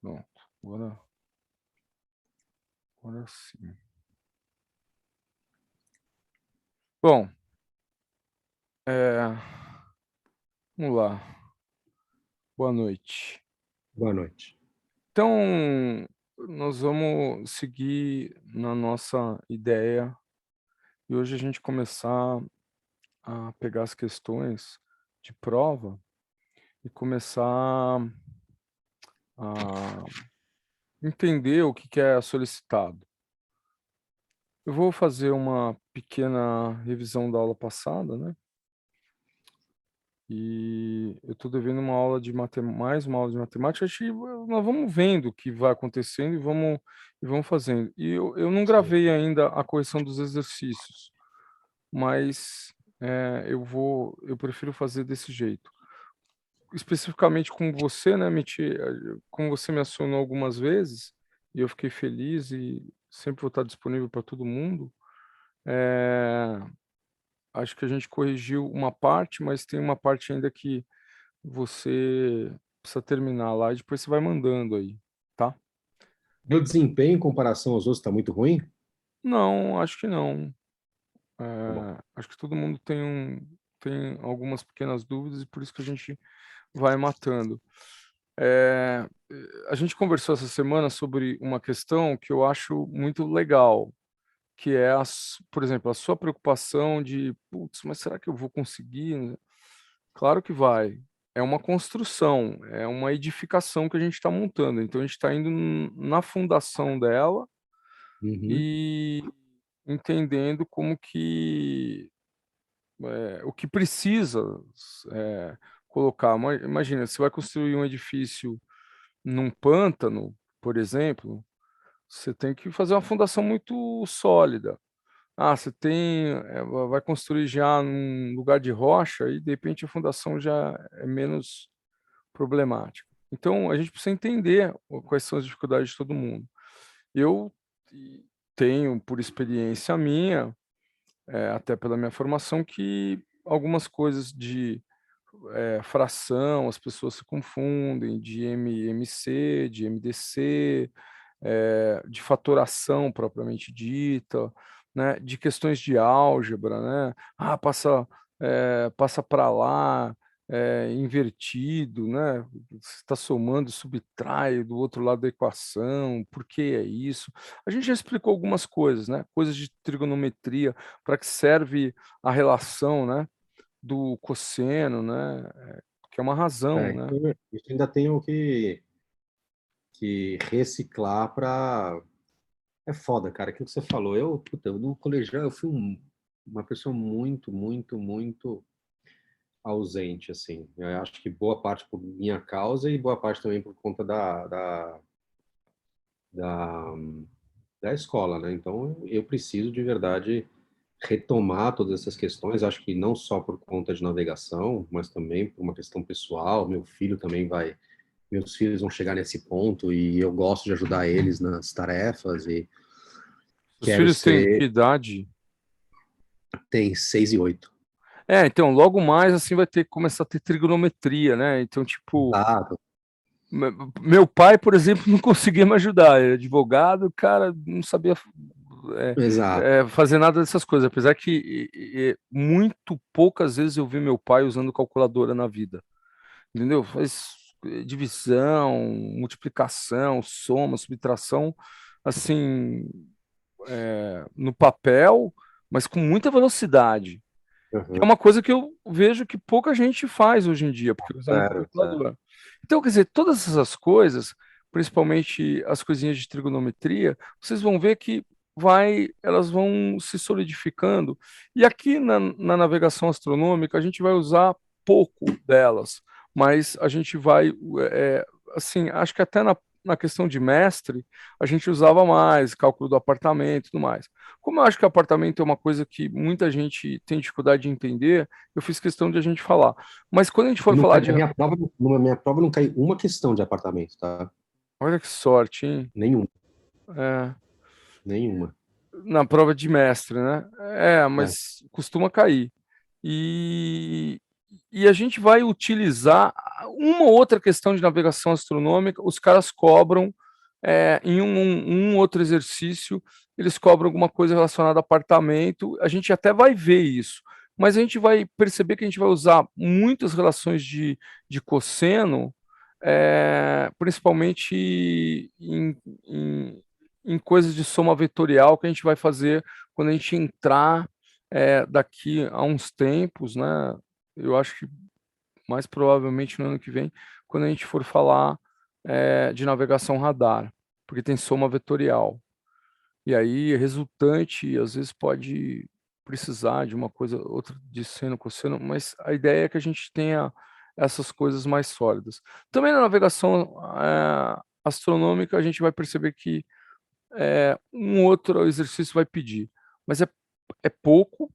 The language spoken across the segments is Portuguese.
Pronto. Agora sim. Bom, vamos lá. Boa noite. Boa noite. Então, nós vamos seguir na nossa ideia e hoje a gente começar a pegar as questões de prova e começar a entender o que que é solicitado. Eu vou fazer uma pequena revisão da aula passada, né? E eu estou devendo uma aula de mais uma aula de matemática, acho que nós vamos vendo o que vai acontecendo e vamos fazendo. E eu não Sim. gravei ainda a correção dos exercícios, mas, eu prefiro fazer desse jeito. Especificamente com você, né, como você me acionou algumas vezes, e eu fiquei feliz e sempre vou estar disponível para todo mundo, eh, acho que a gente corrigiu uma parte, mas tem uma parte ainda que você precisa terminar lá e depois você vai mandando aí, tá? Meu desempenho em comparação aos outros está muito ruim? Não, acho que não. Tá bom. Acho que todo mundo tem algumas pequenas dúvidas e por isso que a gente vai matando. A gente conversou essa semana sobre uma questão que eu acho muito legal, que é por exemplo, a sua preocupação de: "Putz, mas será que eu vou conseguir?" Claro que vai. É uma construção, é uma edificação que a gente está montando, então a gente está indo na fundação dela Uhum. e entendendo como que, o que precisa colocar. Imagina, você vai construir um edifício num pântano, por exemplo, você tem que fazer uma fundação muito sólida. Ah, você vai construir já num lugar de rocha e de repente a fundação já é menos problemática. Então, a gente precisa entender quais são as dificuldades de todo mundo. Eu tenho, por experiência minha, até pela minha formação, que algumas coisas de fração, as pessoas se confundem, de MMC, de MDC, de fatoração propriamente dita, né, de questões de álgebra, né? Ah, passa para lá, invertido, né? Você está somando, subtrai do outro lado da equação, por que é isso? A gente já explicou algumas coisas, né? Coisas de trigonometria, para que serve a relação, né, do cosseno, né? Que é uma razão, né? Então, isso ainda tenho que reciclar para. É foda, cara. Aquilo que você falou. Puta, no colegial eu fui uma pessoa muito, muito, muito ausente, assim. Eu acho que boa parte por minha causa e boa parte também por conta da, da escola, né? Então eu preciso de verdade retomar todas essas questões, acho que não só por conta de navegação, mas também por uma questão pessoal. Meus filhos vão chegar nesse ponto e eu gosto de ajudar eles nas tarefas e Os quero filhos têm que ser. idade? Tem 6 e 8. Então, logo mais, assim, vai ter que começar a ter trigonometria, né, então, tipo, Exato, meu pai, por exemplo, não conseguia me ajudar, ele é advogado, o cara não sabia, exato. fazer nada dessas coisas, apesar que muito poucas vezes eu vi meu pai usando calculadora na vida, entendeu? Faz divisão, multiplicação, soma, subtração, assim, no papel, mas com muita velocidade. E é Uhum. uma coisa que eu vejo que pouca gente faz hoje em dia, porque usa muito Sério, sério. calculadora. Então, quer dizer, todas essas coisas, principalmente as coisinhas de trigonometria, vocês vão ver que elas vão se solidificando. E aqui na navegação astronômica, a gente vai usar pouco delas, mas a gente vai, assim, acho que até na questão de mestre, a gente usava mais, cálculo do apartamento e tudo mais. Como eu acho que apartamento é uma coisa que muita gente tem dificuldade de entender, eu fiz questão de a gente falar. Mas quando a gente E for não falar cai, de. na minha prova não cai uma questão de apartamento, tá? Olha que sorte, hein? Nenhuma, É, nenhuma. na prova de mestre, né? É. Mas costuma cair. E, e a gente vai utilizar uma outra questão de navegação astronômica, os caras cobram em um outro exercício, eles cobram alguma coisa relacionada a apartamento, a gente até vai ver isso, mas a gente vai perceber que a gente vai usar muitas relações de cosseno, principalmente em coisas de soma vetorial que a gente vai fazer quando a gente entrar daqui a uns tempos, né? Eu acho que mais provavelmente no ano que vem, quando a gente for falar de navegação radar, porque tem soma vetorial. E aí, resultante, às vezes pode precisar de uma coisa, outra de seno, cosseno, mas a ideia é que a gente tenha essas coisas mais sólidas. Também na navegação astronômica, a gente vai perceber que um outro exercício vai pedir, mas é pouco,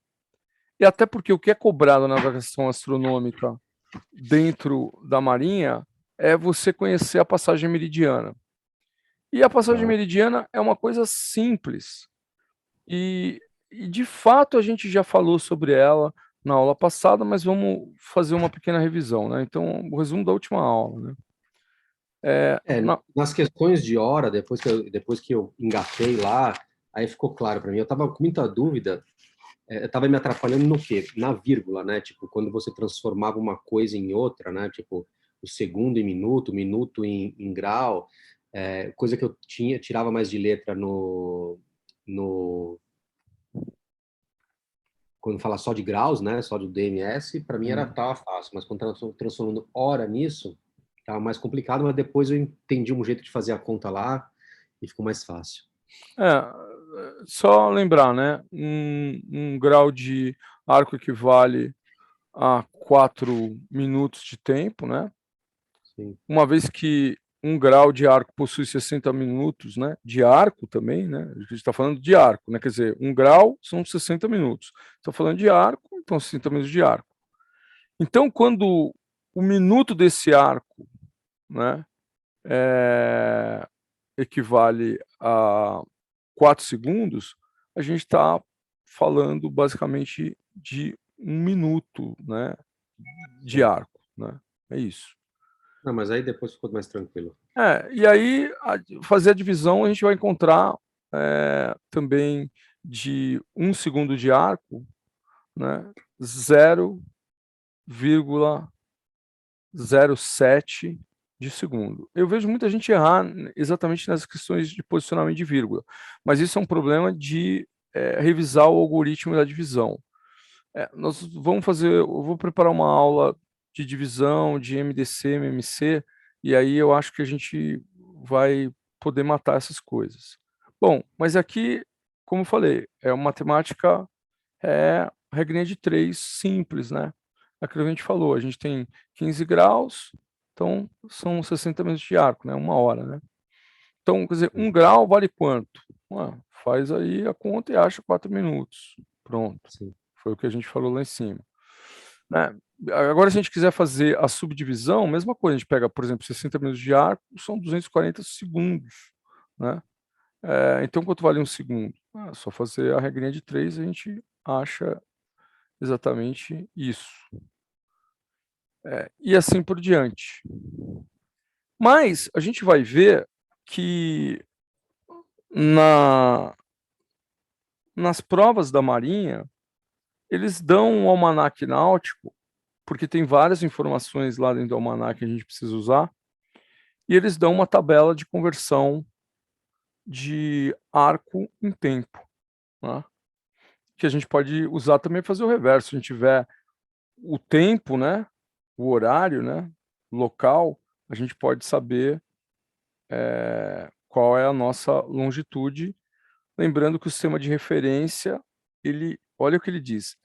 e até porque o que é cobrado na navegação astronômica dentro da Marinha é você conhecer a passagem meridiana. E a passagem Tá. meridiana é uma coisa simples. E de fato a gente já falou sobre ela na aula passada, mas vamos fazer uma pequena revisão, né? Então, o resumo da última aula, né? É, É, na- nas questões de hora, depois que eu engatei lá, aí ficou claro para mim. Eu estava com muita dúvida, estava me atrapalhando no quê? Na vírgula, né? Tipo, quando você transformava uma coisa em outra, né? Tipo, o segundo em minuto, minuto em grau, coisa que eu tirava mais de letra no quando fala só de graus, né? Só do DMS, para mim hum. tava fácil, mas quando transformando hora nisso, tava mais complicado, mas depois eu entendi um jeito de fazer a conta lá e ficou mais fácil. Só lembrar, né? Um grau de arco equivale a 4 minutos de tempo, né? Sim. Uma vez que um grau de arco possui 60 minutos, né, de arco também, né, a gente está falando de arco, né, quer dizer, um grau são 60 minutos. Estou falando de arco, então 60 minutos de arco. Então, quando o minuto desse arco, né, equivale a 4 segundos, a gente está falando basicamente de um minuto, né, de Sim. arco, né, é isso. Não, mas aí depois ficou mais tranquilo. E aí, fazer a divisão, a gente vai encontrar também de 1 segundo de arco, né, 0,07 de segundo. Eu vejo muita gente errar exatamente nas questões de posicionamento de vírgula, mas isso é um problema de revisar o algoritmo da divisão. Nós vamos fazer, eu vou preparar uma aula de divisão, de MDC, MMC, e aí eu acho que a gente vai poder matar essas coisas. Bom, mas aqui, como eu falei, é uma matemática, regrinha de 3, simples, né? Aquilo que a gente falou, a gente tem 15 graus, então são 60 minutos de arco, né? 1 hora, né? Então, quer dizer, 1 grau vale quanto? Faz aí a conta e acha 4 minutos. Pronto. Sim. Foi o que a gente falou lá em cima, né? Agora, se a gente quiser fazer a subdivisão, mesma coisa, a gente pega, por exemplo, 60 minutos de arco, são 240 segundos, né? Então, quanto vale 1 segundo? Só fazer a regrinha de 3, a gente acha exatamente isso. E assim por diante. Mas a gente vai ver que na, nas provas da Marinha, eles dão um almanaque náutico, porque tem várias informações lá dentro do almanaque que a gente precisa usar, e eles dão uma tabela de conversão de arco em tempo, né? Que a gente pode usar também para fazer o reverso. Se a gente tiver o tempo, né, o horário, né, local, a gente pode saber qual é a nossa longitude. Lembrando que o sistema de referência, olha o que ele diz,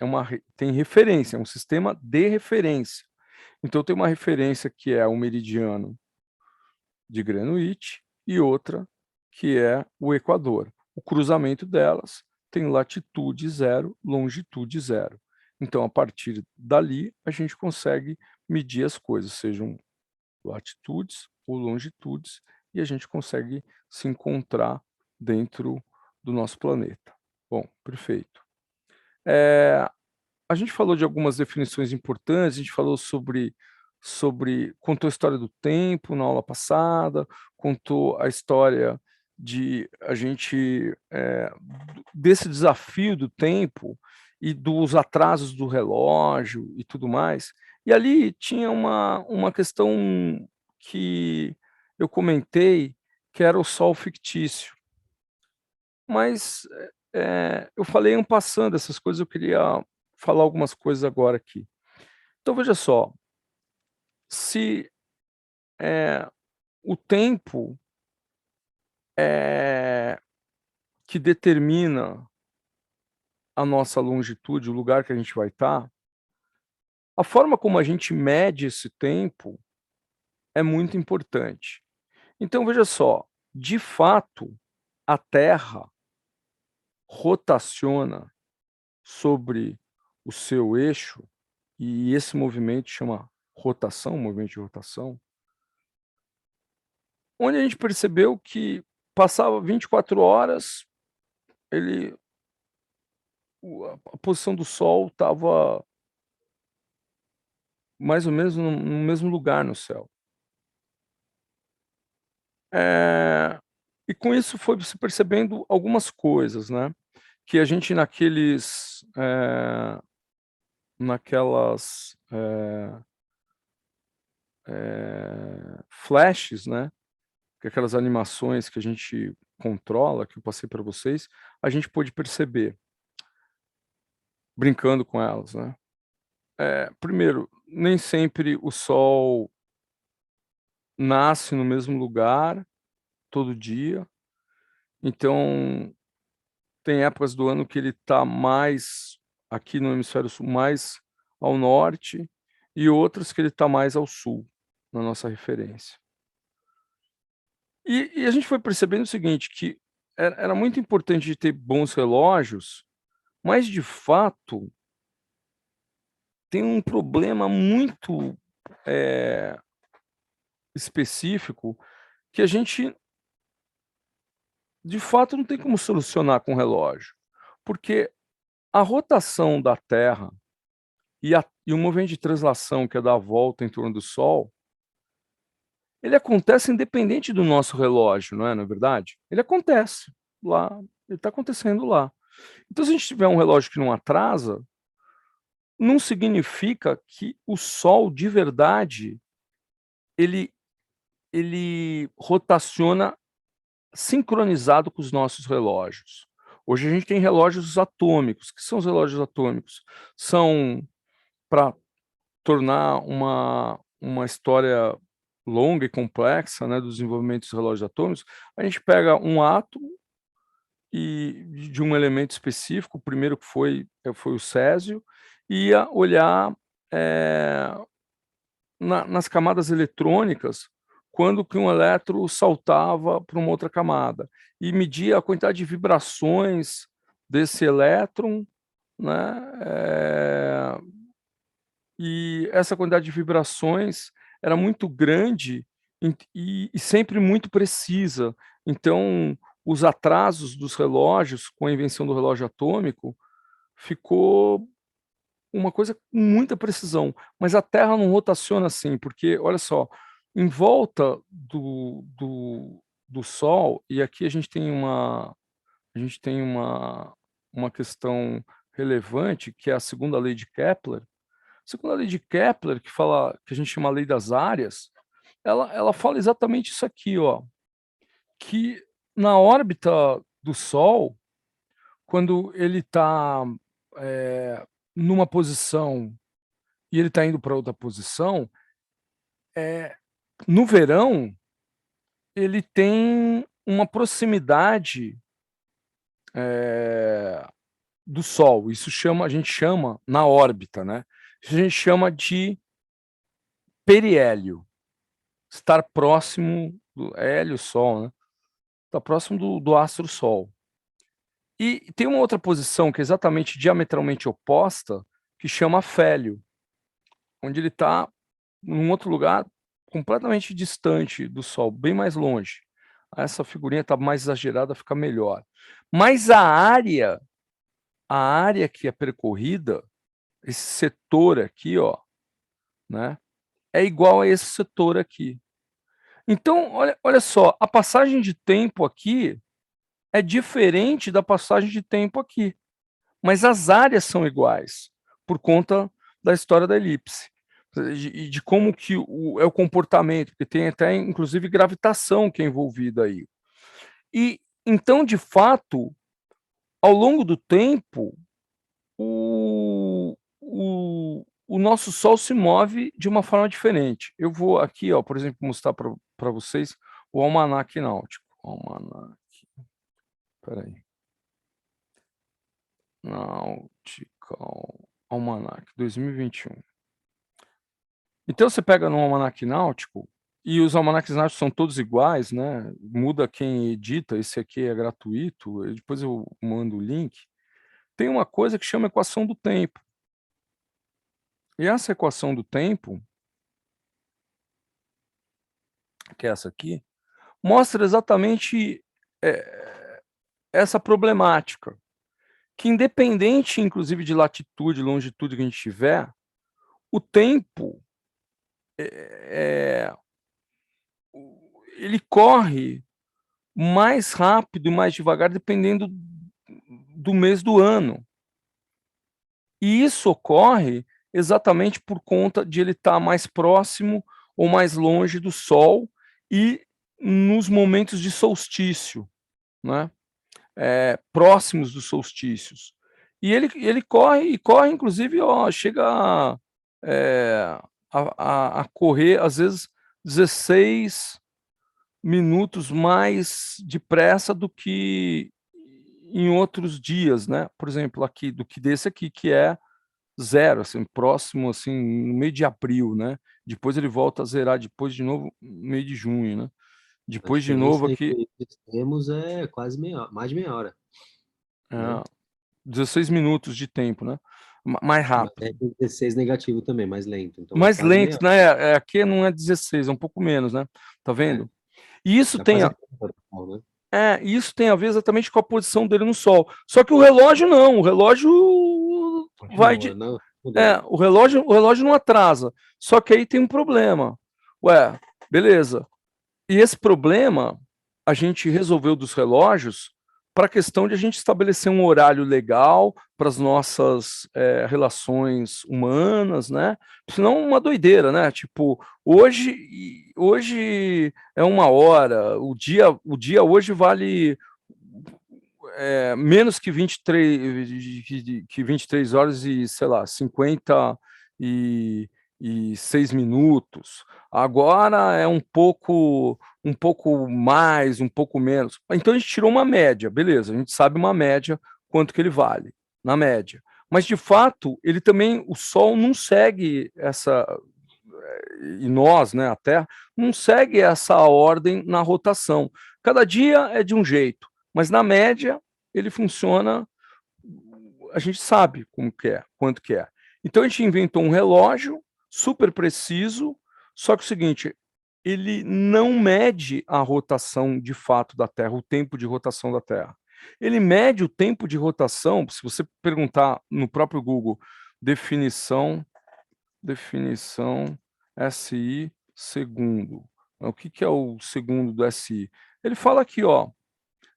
tem referência, é um sistema de referência. Então tem uma referência que é o meridiano de Greenwich e outra que é o Equador. O cruzamento delas tem latitude zero, longitude zero. Então, a partir dali, a gente consegue medir as coisas, sejam latitudes ou longitudes, e a gente consegue se encontrar dentro do nosso planeta. Bom, perfeito. a gente falou de algumas definições importantes, a gente falou contou a história do tempo na aula passada, contou a história de a gente, desse desafio do tempo e dos atrasos do relógio e tudo mais. E ali tinha uma questão que eu comentei, que era o sol fictício. Mas, eu falei en passant essas coisas, eu queria falar algumas coisas agora aqui. Então veja só, se, eh, o tempo, eh, que determina a nossa longitude, o lugar que a gente vai estar, a forma como a gente mede esse tempo é muito importante. Então veja só, de fato, a Terra rotaciona sobre o seu eixo, e esse movimento chama rotação, movimento de rotação, onde a gente percebeu que passava 24 horas, ele a posição do Sol estava mais ou menos no mesmo lugar no céu. Eh, e com isso foi se percebendo algumas coisas, né, que a gente naquelas, flashes, né, que é aquelas animações que a gente controla, que eu passei para vocês, a gente pôde perceber, brincando com elas, né. Primeiro, nem sempre o sol nasce no mesmo lugar, todo dia, então tem épocas do ano que ele está mais aqui no hemisfério sul, mais ao norte, e outras que ele está mais ao sul, na nossa referência. E a gente foi percebendo o seguinte, que era muito importante de ter bons relógios, mas de fato tem um problema muito, eh, específico, que a gente, de fato, não tem como solucionar com relógio, porque a rotação da Terra e o movimento de translação, que é dar a volta em torno do Sol, ele acontece independente do nosso relógio, não é verdade? Ele acontece lá, ele está acontecendo lá. Então, se a gente tiver um relógio que não atrasa, não significa que o Sol de verdade, ele ele rotaciona sincronizado com os nossos relógios. Hoje a gente tem relógios atômicos. O que são os relógios atômicos? São para tornar uma história longa e complexa, né, do desenvolvimento dos relógios atômicos, a gente pega um átomo e de um elemento específico, o primeiro que foi o césio, e ia olhar, eh, nas camadas eletrônicas, quando que um elétron saltava para uma outra camada, e media a quantidade de vibrações desse elétron, né, e essa quantidade de vibrações era muito grande e sempre muito precisa. Então, os atrasos dos relógios, com a invenção do relógio atômico, ficou uma coisa com muita precisão, mas a Terra não rotaciona assim, porque olha só, em volta do Sol, e aqui a gente tem uma questão relevante, que é a segunda lei de Kepler. A segunda lei de Kepler, que a gente chama a lei das áreas, ela fala exatamente isso aqui, ó, que na órbita do Sol, quando ele está numa posição e ele está indo para outra posição, no verão, ele tem uma proximidade, do Sol. A gente chama na órbita, né? Isso a gente chama de periélio, estar próximo do hélio, Sol, né? Está próximo do astro Sol. E tem uma outra posição que é exatamente diametralmente oposta, que chama afélio, onde ele está num outro lugar completamente distante do Sol, bem mais longe. Essa figurinha está mais exagerada, fica melhor. Mas a área que é percorrida esse setor aqui, ó, né, é igual a esse setor aqui. Então, olha só, a passagem de tempo aqui é diferente da passagem de tempo aqui, mas as áreas são iguais, por conta da história da elipse, de como que é o comportamento, porque tem até, inclusive, gravitação que é envolvida aí. E, então, de fato, ao longo do tempo, o nosso Sol se move de uma forma diferente. Eu vou aqui, ó, por exemplo, mostrar para vocês o almanaque náutico. Almanaque, peraí. Nautical Almanac 2021. Então você pega no almanaque náutico, e os almanaques náuticos são todos iguais, né? Muda quem edita, esse aqui é gratuito, depois eu mando o link. Tem uma coisa que chama equação do tempo. E essa equação do tempo, que é essa aqui, mostra exatamente essa problemática, que independente, inclusive, de latitude, longitude que a gente tiver, o tempo ele corre mais rápido e mais devagar, dependendo do mês do ano. E isso ocorre exatamente por conta de ele estar mais próximo ou mais longe do Sol e nos momentos de solstício, né? Próximos dos solstícios. E ele corre, inclusive, ó, chega a correr, às vezes, 16 minutos mais depressa do que em outros dias, né? Por exemplo, aqui, do que desse aqui, que é 0, assim, próximo, assim, no meio de abril, né? Depois ele volta a zerar, depois de novo, no meio de junho, né? A Depois de diferença novo aqui, entre os extremos é quase mais de meia hora, né? é, 16 minutos de tempo, né? Mais Mas é rápido. 16 negativo também, mais lento. Então é Mais quase lento, meia né? Aqui não é 16, é um pouco menos, né? Tá hora. É, vendo? E isso dá tem quase a, a conta total, né? isso tem a ver exatamente com a posição dele no Sol. Só que o relógio não, o relógio vai Continua, de. não mudando. O relógio não atrasa. Só que aí tem um problema. Ué, beleza. E esse problema a gente resolveu dos relógios para a questão de a gente estabelecer um horário legal para as nossas relações humanas, né? Senão uma doideira, né? Tipo, hoje é 1 hora, o dia hoje vale menos que 23 horas e, sei lá, 56 minutos. Agora é um pouco mais, um pouco menos. Então a gente tirou uma média, beleza, a gente sabe uma média quanto que ele vale, na média. Mas de fato, ele também, o Sol não segue essa, e nós, né, a Terra, não segue essa ordem na rotação. Cada dia é de um jeito, mas na média ele funciona, a gente sabe como que é, quanto que é. Então a gente inventou um relógio super preciso, só que é o seguinte, ele não mede a rotação de fato da Terra, o tempo de rotação da Terra. Ele mede o tempo de rotação, se você perguntar no próprio Google, definição SI segundo. O que que é o segundo do SI? Ele fala aqui, ó,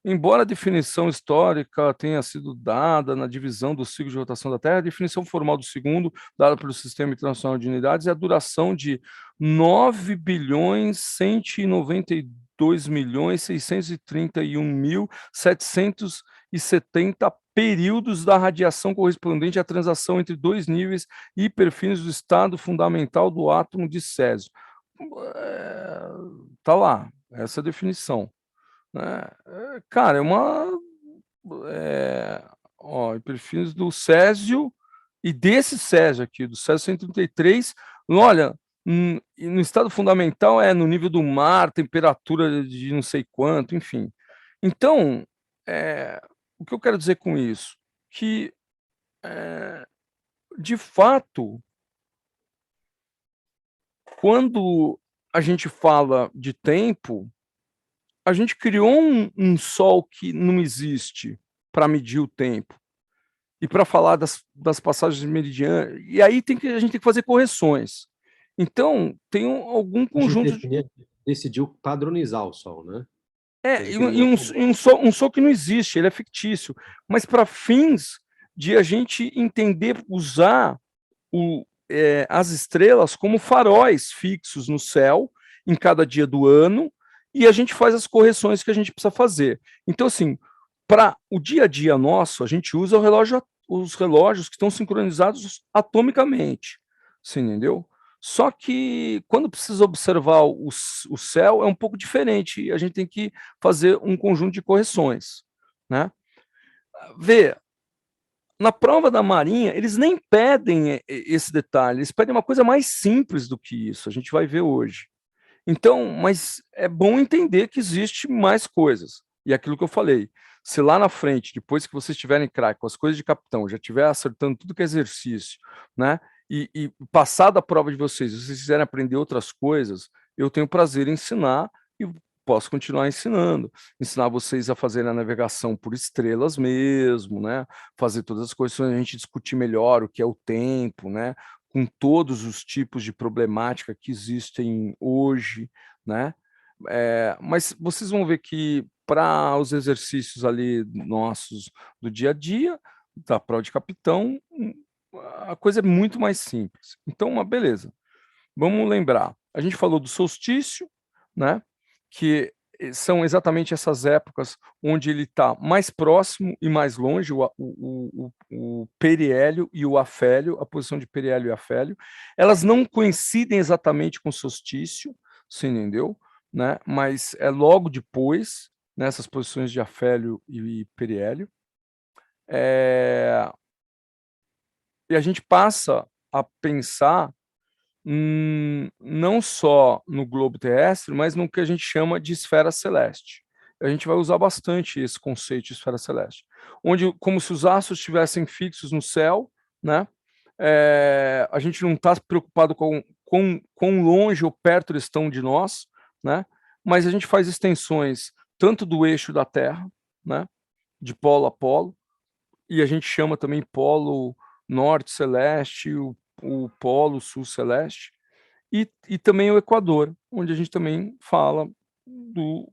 embora a definição histórica tenha sido dada na divisão do ciclo de rotação da Terra, a definição formal do segundo, dada pelo Sistema Internacional de Unidades, é a duração de 9.192.631.770 períodos da radiação correspondente à transação entre dois níveis hiperfinos do estado fundamental do átomo de césio. Tá lá, essa é a definição, né? Cara, hiperfinos do césio, e desse césio aqui, do césio 133, olha, no estado fundamental é no nível do mar, temperatura de não sei quanto, enfim. Então, o que eu quero dizer com isso? Que, de fato, quando a gente fala de tempo, a gente criou um sol que não existe para medir o tempo. e para falar das passagens meridianas, e aí a gente tem que fazer correções. Então, tem algum A gente conjunto de. decidiu padronizar o Sol, né? É, Coisa que não é comum. Um sol que não existe, ele é fictício. Mas para fins de a gente entender, usar as estrelas como faróis fixos no céu em cada dia do ano, e a gente faz as correções que a gente precisa fazer. Então, assim, para o dia a dia nosso, a gente usa os relógios que estão sincronizados atomicamente, você entendeu? Só que quando precisa observar o céu é um pouco diferente, a gente tem que fazer um conjunto de correções, né? Vê, na prova da Marinha, eles nem pedem esse detalhe, eles pedem uma coisa mais simples do que isso, a gente vai ver hoje. Então, mas é bom entender que existe mais coisas. E aquilo que eu falei, se lá na frente, depois que vocês estiverem craque com as coisas de capitão, já estiver acertando tudo que é exercício, né? E passar da prova de vocês, se vocês quiserem aprender outras coisas, eu tenho prazer em ensinar e posso continuar ensinando. Ensinar vocês a fazerem a navegação por estrelas mesmo, né? Fazer todas as coisas, a gente discutir melhor o que é o tempo, né? Com todos os tipos de problemática que existem hoje, né? Mas vocês vão ver que para os exercícios ali nossos do dia a dia, da prova de capitão, a coisa é muito mais simples. Então, beleza. Vamos lembrar. A gente falou do solstício, né? Que são exatamente essas épocas onde ele está mais próximo e mais longe, o periélio e o afélio, a posição de periélio e afélio. Elas não coincidem exatamente com o solstício, você entendeu? Né? Mas é logo depois, nessas posições de afélio e periélio. E a gente passa a pensar não só no globo terrestre, mas no que a gente chama de esfera celeste. A gente vai usar bastante esse conceito de esfera celeste, onde, como se os astros estivessem fixos no céu, né? A gente não está preocupado com quão longe ou perto eles estão de nós, né? Mas a gente faz extensões tanto do eixo da Terra, né? De polo a polo, e a gente chama também polo norte celeste, o polo sul celeste, e também o Equador, onde a gente também fala do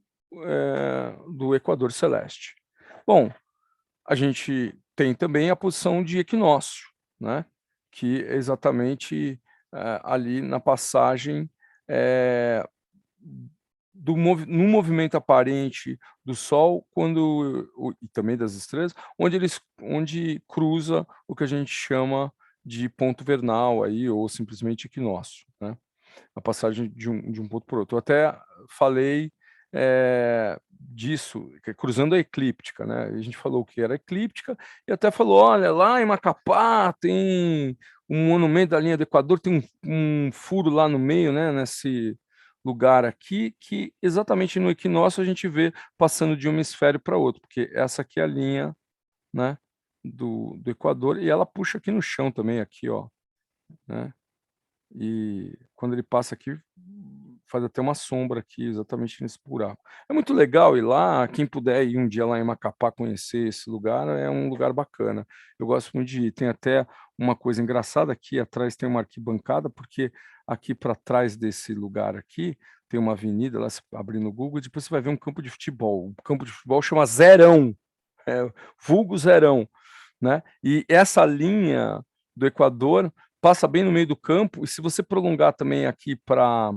Equador celeste. Bom, a gente tem também a posição de equinócio, né? Que é exatamente ali na passagem no movimento aparente do Sol e também das estrelas, onde cruza o que a gente chama de ponto vernal aí, ou simplesmente equinócio, né? A passagem de um ponto para outro. Eu até falei disso, que é cruzando a eclíptica, né? A gente falou que era eclíptica e até falou, olha, lá em Macapá tem um monumento da linha do Equador, tem um furo lá no meio, né? Nesse lugar aqui, que exatamente no equinócio a gente vê passando de um hemisfério para outro, porque essa aqui é a linha, né? Do Equador e ela puxa aqui no chão também, aqui, ó, né? E quando ele passa aqui, faz até uma sombra aqui, exatamente nesse buraco. É muito legal ir lá, quem puder ir um dia lá em Macapá conhecer esse lugar, é um lugar bacana. Eu gosto muito de ir. Tem até uma coisa engraçada aqui atrás tem uma arquibancada, porque aqui para trás desse lugar aqui tem uma avenida, lá se abrir no Google, e depois você vai ver um campo de futebol. O campo de futebol chama Zerão, vulgo Zerão, né? E essa linha do Equador passa bem no meio do campo, e se você prolongar também aqui para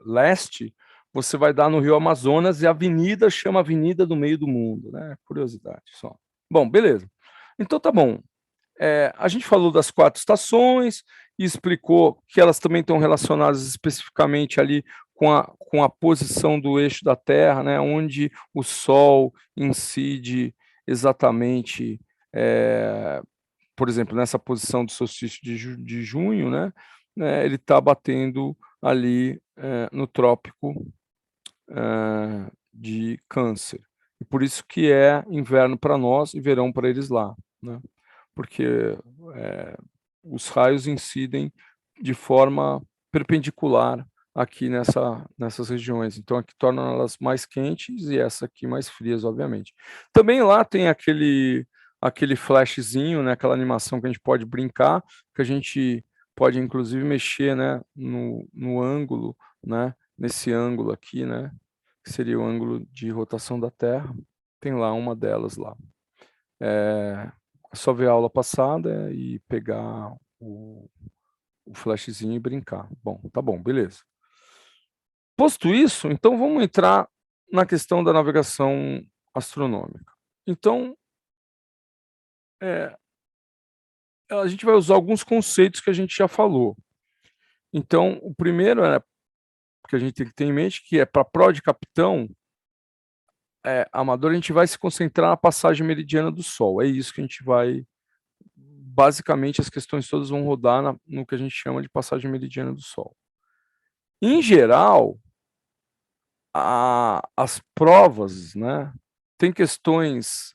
leste, você vai dar no Rio Amazonas, e a avenida chama Avenida do Meio do Mundo, né? Curiosidade só. Bom, beleza. Então tá bom. A gente falou das 4 estações e explicou que elas também estão relacionadas especificamente ali com a posição do eixo da Terra, né? Onde o Sol incide exatamente, por exemplo, nessa posição do solstício de junho, né? Ele está batendo ali no trópico de Câncer. E por isso que é inverno para nós e verão para eles lá, né? Porque os raios incidem de forma perpendicular aqui nessas regiões. Então, aqui torna elas mais quentes e essa aqui mais frias, obviamente. Também lá tem aquele flashzinho, né, aquela animação que a gente pode brincar, que a gente pode inclusive mexer, né, no ângulo, né, nesse ângulo aqui, né, que seria o ângulo de rotação da Terra. Tem lá uma delas lá. É só ver a aula passada e pegar o flashzinho e brincar. Bom, tá bom, beleza. Posto isso, então vamos entrar na questão da navegação astronômica. Então, é, a gente vai usar alguns conceitos que a gente já falou. Então, o primeiro que a gente tem que ter em mente, que é para pró de capitão, amador, a gente vai se concentrar na passagem meridiana do Sol. É isso que a gente vai. Basicamente, as questões todas vão rodar no que a gente chama de passagem meridiana do Sol. Em geral, as provas, né, tem questões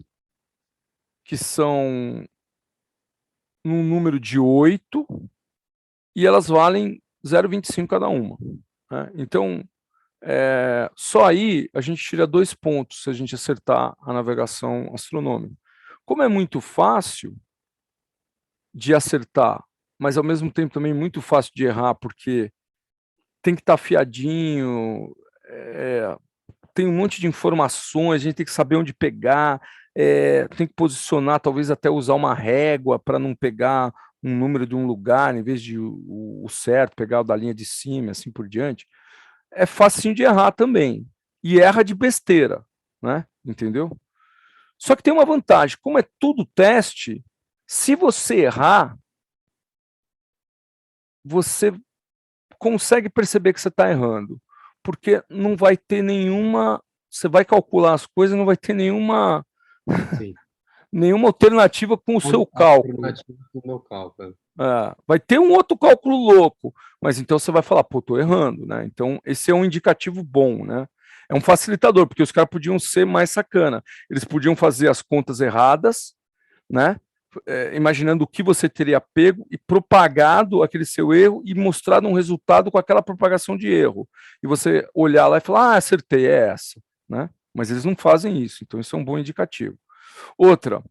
que são num número de 8 e elas valem 0,25 cada uma. Né? Então, só aí a gente tira 2 pontos se a gente acertar a navegação astronômica. Como é muito fácil de acertar, mas ao mesmo tempo também muito fácil de errar, porque tem que estar afiadinho, tem um monte de informações, a gente tem que saber onde pegar, tem que posicionar, talvez até usar uma régua para não pegar um número de um lugar, em vez de o certo, pegar o da linha de cima, assim por diante. É facinho de errar também. E erra de besteira, né? Entendeu? Só que tem uma vantagem, como é tudo teste, se você errar, você consegue perceber que você está errando, porque não vai ter nenhuma, você vai calcular as coisas, não vai ter nenhuma Sim. nenhuma alternativa com o seu cálculo. Alternativa do meu cálculo. Vai ter um outro cálculo louco, mas então você vai falar, pô, tô errando, né? Então esse é um indicativo bom, né? É um facilitador, porque os caras podiam ser mais sacana. Eles podiam fazer as contas erradas, né? Imaginando o que você teria pego e propagado aquele seu erro e mostrado um resultado com aquela propagação de erro. E você olhar lá e falar, acertei, é essa, né? Mas eles não fazem isso, então isso é um bom indicativo. Outra,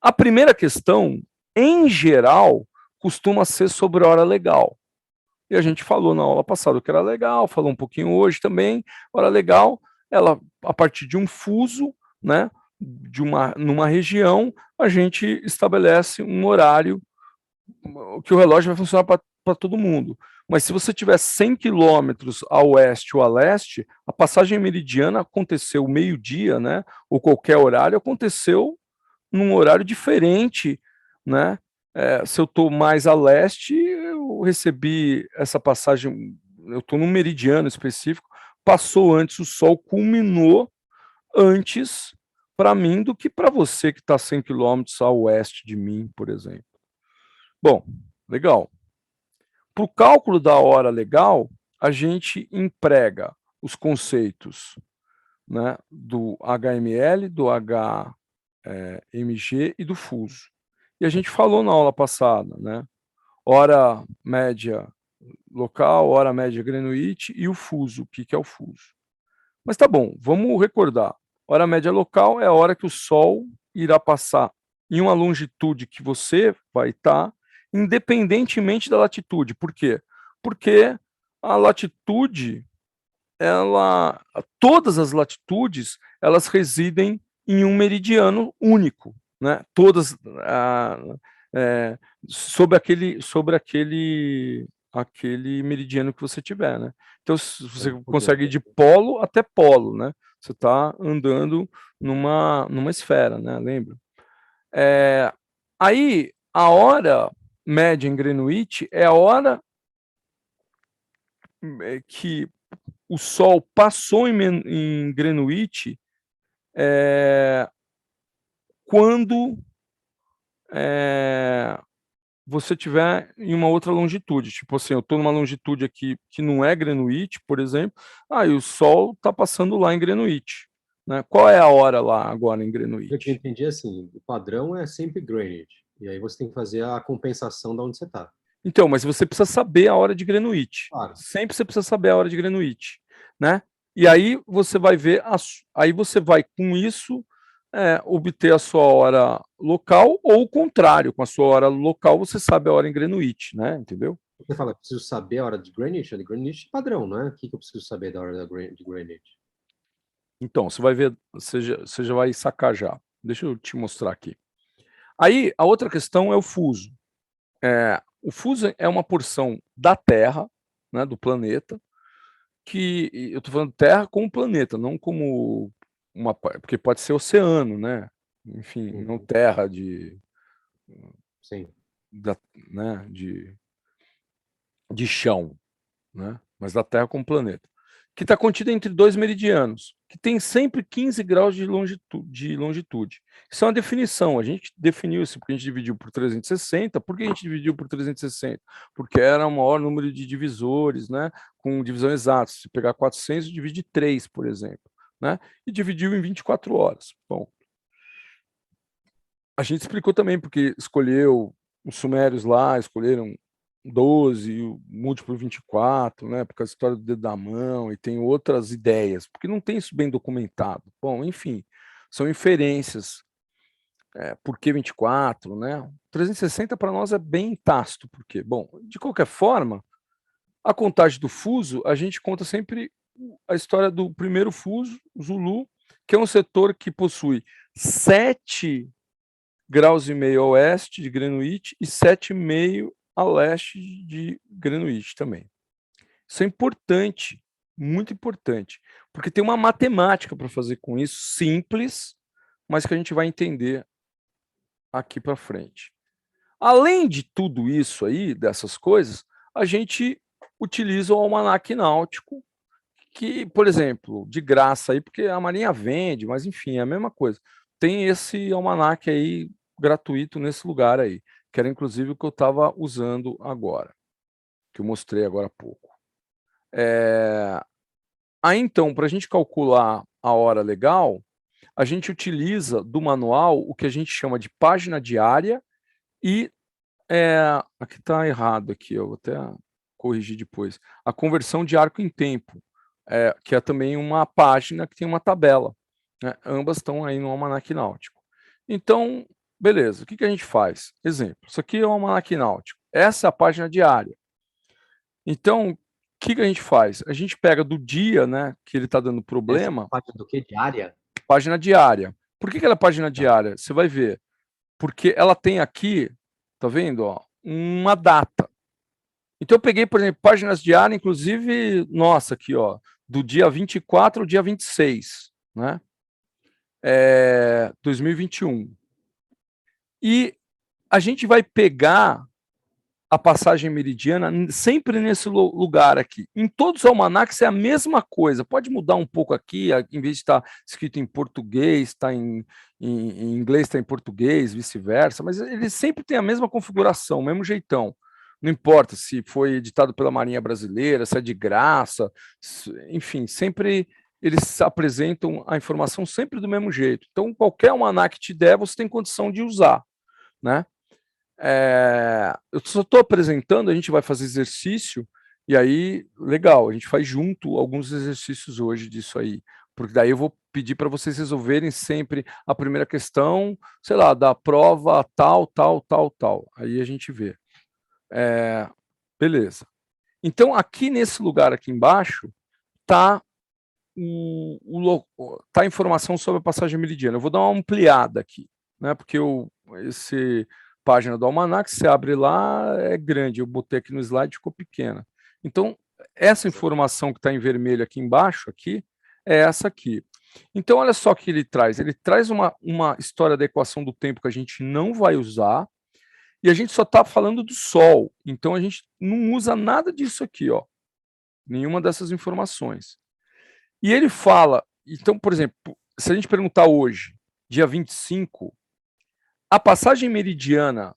a primeira questão, em geral, costuma ser sobre hora legal. E a gente falou na aula passada que era legal, falou um pouquinho hoje também. Hora legal, ela a partir de um fuso, né, numa região, a gente estabelece um horário que o relógio vai funcionar para todo mundo. Mas se você tiver 100 quilômetros a oeste ou a leste, a passagem meridiana aconteceu meio-dia, né, ou qualquer horário, aconteceu num horário diferente, né? Se eu estou mais a leste, eu recebi essa passagem, eu estou num meridiano específico, passou antes, o Sol culminou antes para mim do que para você que está 100 quilômetros a oeste de mim, por exemplo. Bom, legal. Para o cálculo da hora legal, a gente emprega os conceitos, né, do HML, do HMG e do fuso. E a gente falou na aula passada, né? Hora média local, hora média Greenwich e o fuso. O que é o fuso? Mas tá bom, vamos recordar. Hora média local é a hora que o Sol irá passar em uma longitude que você vai estar, independentemente da latitude. Por quê? Porque a latitude, todas as latitudes, elas residem em um meridiano único, né? Todas sobre aquele meridiano que você tiver, né? Então você consegue ir de polo até polo, né? Você está andando numa esfera, né? Lembra? Aí a hora média em Greenwich é a hora que o Sol passou em Greenwich quando você estiver em uma outra longitude. Tipo assim, eu estou numa longitude aqui que não é Greenwich, por exemplo, e o Sol está passando lá em Greenwich. Né? Qual é a hora lá agora em O que eu Greenwich? entendi é assim, o padrão é sempre Greenwich. E aí você tem que fazer a compensação de onde você está. Então, mas você precisa saber a hora de Greenwich. Claro. Sempre você precisa saber a hora de Greenwich, né? E aí você vai ver, aí você vai com isso obter a sua hora local ou o contrário, com a sua hora local você sabe a hora em Greenwich, né? Entendeu? Você fala, preciso saber a hora de Greenwich? A de Greenwich é padrão, não é? O que eu preciso saber da hora de Greenwich? Então, você vai ver, você já vai sacar já. Deixa eu te mostrar aqui. Aí, a outra questão é o fuso. O fuso é uma porção da Terra, né, do planeta, que eu estou falando Terra como planeta, não como porque pode ser oceano, né? Enfim, não Uhum. Terra Sim. da, né, de chão, né? Mas da Terra como planeta, que está contida entre dois meridianos, que tem sempre 15 graus de longitude. Isso é uma definição, a gente definiu isso porque a gente dividiu por 360. Por que a gente dividiu por 360? Porque era o maior número de divisores, né? Com divisão exata. Se pegar 400, divide 3, por exemplo, né? E dividiu em 24 horas. Bom, a gente explicou também porque escolheu os sumérios lá, escolheram 12, o múltiplo 24, né? Por causa da história do dedo da mão, e tem outras ideias, porque não tem isso bem documentado. Bom, enfim, são inferências. Por que 24, né? 360 para nós é bem tácito, porque, bom, de qualquer forma, a contagem do fuso, a gente conta sempre a história do primeiro fuso, Zulu, que é um setor que possui 7 graus e meio a oeste de Greenwich e 7,5 a leste de Greenwich também. Isso é importante, muito importante, porque tem uma matemática para fazer com isso, simples, mas que a gente vai entender aqui para frente. Além de tudo isso aí, dessas coisas, a gente utiliza o almanaque náutico, que, por exemplo, de graça aí, porque a Marinha vende, mas enfim, é a mesma coisa. Tem esse almanaque aí gratuito nesse lugar aí, que era inclusive o que eu estava usando agora, que eu mostrei agora há pouco. Aí então, para a gente calcular a hora legal, a gente utiliza do manual o que a gente chama de página diária e aqui está errado aqui, eu vou até corrigir depois. A conversão de arco em tempo, que é também uma página que tem uma tabela, né? Ambas estão aí no almanaque náutico. Então, beleza, o que a gente faz? Exemplo, isso aqui é o almanaque náutico, essa é a página diária. Então, o que a gente faz? A gente pega do dia, né, que ele está dando Essa problema, parte do que? Diária? página diária. Por que ela é página Tá. diária? Você vai ver. Porque ela tem aqui, tá vendo, ó, uma data. Então eu peguei, por exemplo, páginas diárias, inclusive, nossa, aqui, ó, do dia 24 ao dia 26, né? 2021. E a gente vai pegar a passagem meridiana sempre nesse lugar aqui. Em todos os almanacs é a mesma coisa. Pode mudar um pouco aqui, em vez de estar escrito em português, está em inglês, está em português, vice-versa, mas ele sempre tem a mesma configuração, o mesmo jeitão. Não importa se foi editado pela Marinha Brasileira, se é de graça, enfim, sempre eles apresentam a informação sempre do mesmo jeito. Então, qualquer almanac que te der, você tem condição de usar, né? Eu só estou apresentando, a gente vai fazer exercício, e aí, legal, a gente faz junto alguns exercícios hoje disso aí, porque daí eu vou pedir para vocês resolverem sempre a primeira questão, sei lá, da prova tal, tal, tal, tal. Aí a gente vê. Beleza. Então, aqui nesse lugar aqui embaixo, está tá a informação sobre a passagem meridiana. Eu vou dar uma ampliada aqui, né? Porque esse página do Almanac, você abre lá, é grande. Eu botei aqui no slide, ficou pequena. Então, essa informação que está em vermelho aqui embaixo, aqui, é essa aqui. Então, olha só o que ele traz. Ele traz uma história da equação do tempo que a gente não vai usar, e a gente só está falando do Sol. Então, a gente não usa nada disso aqui, ó. Nenhuma dessas informações. E ele fala, então, por exemplo, se a gente perguntar hoje, dia 25, a passagem meridiana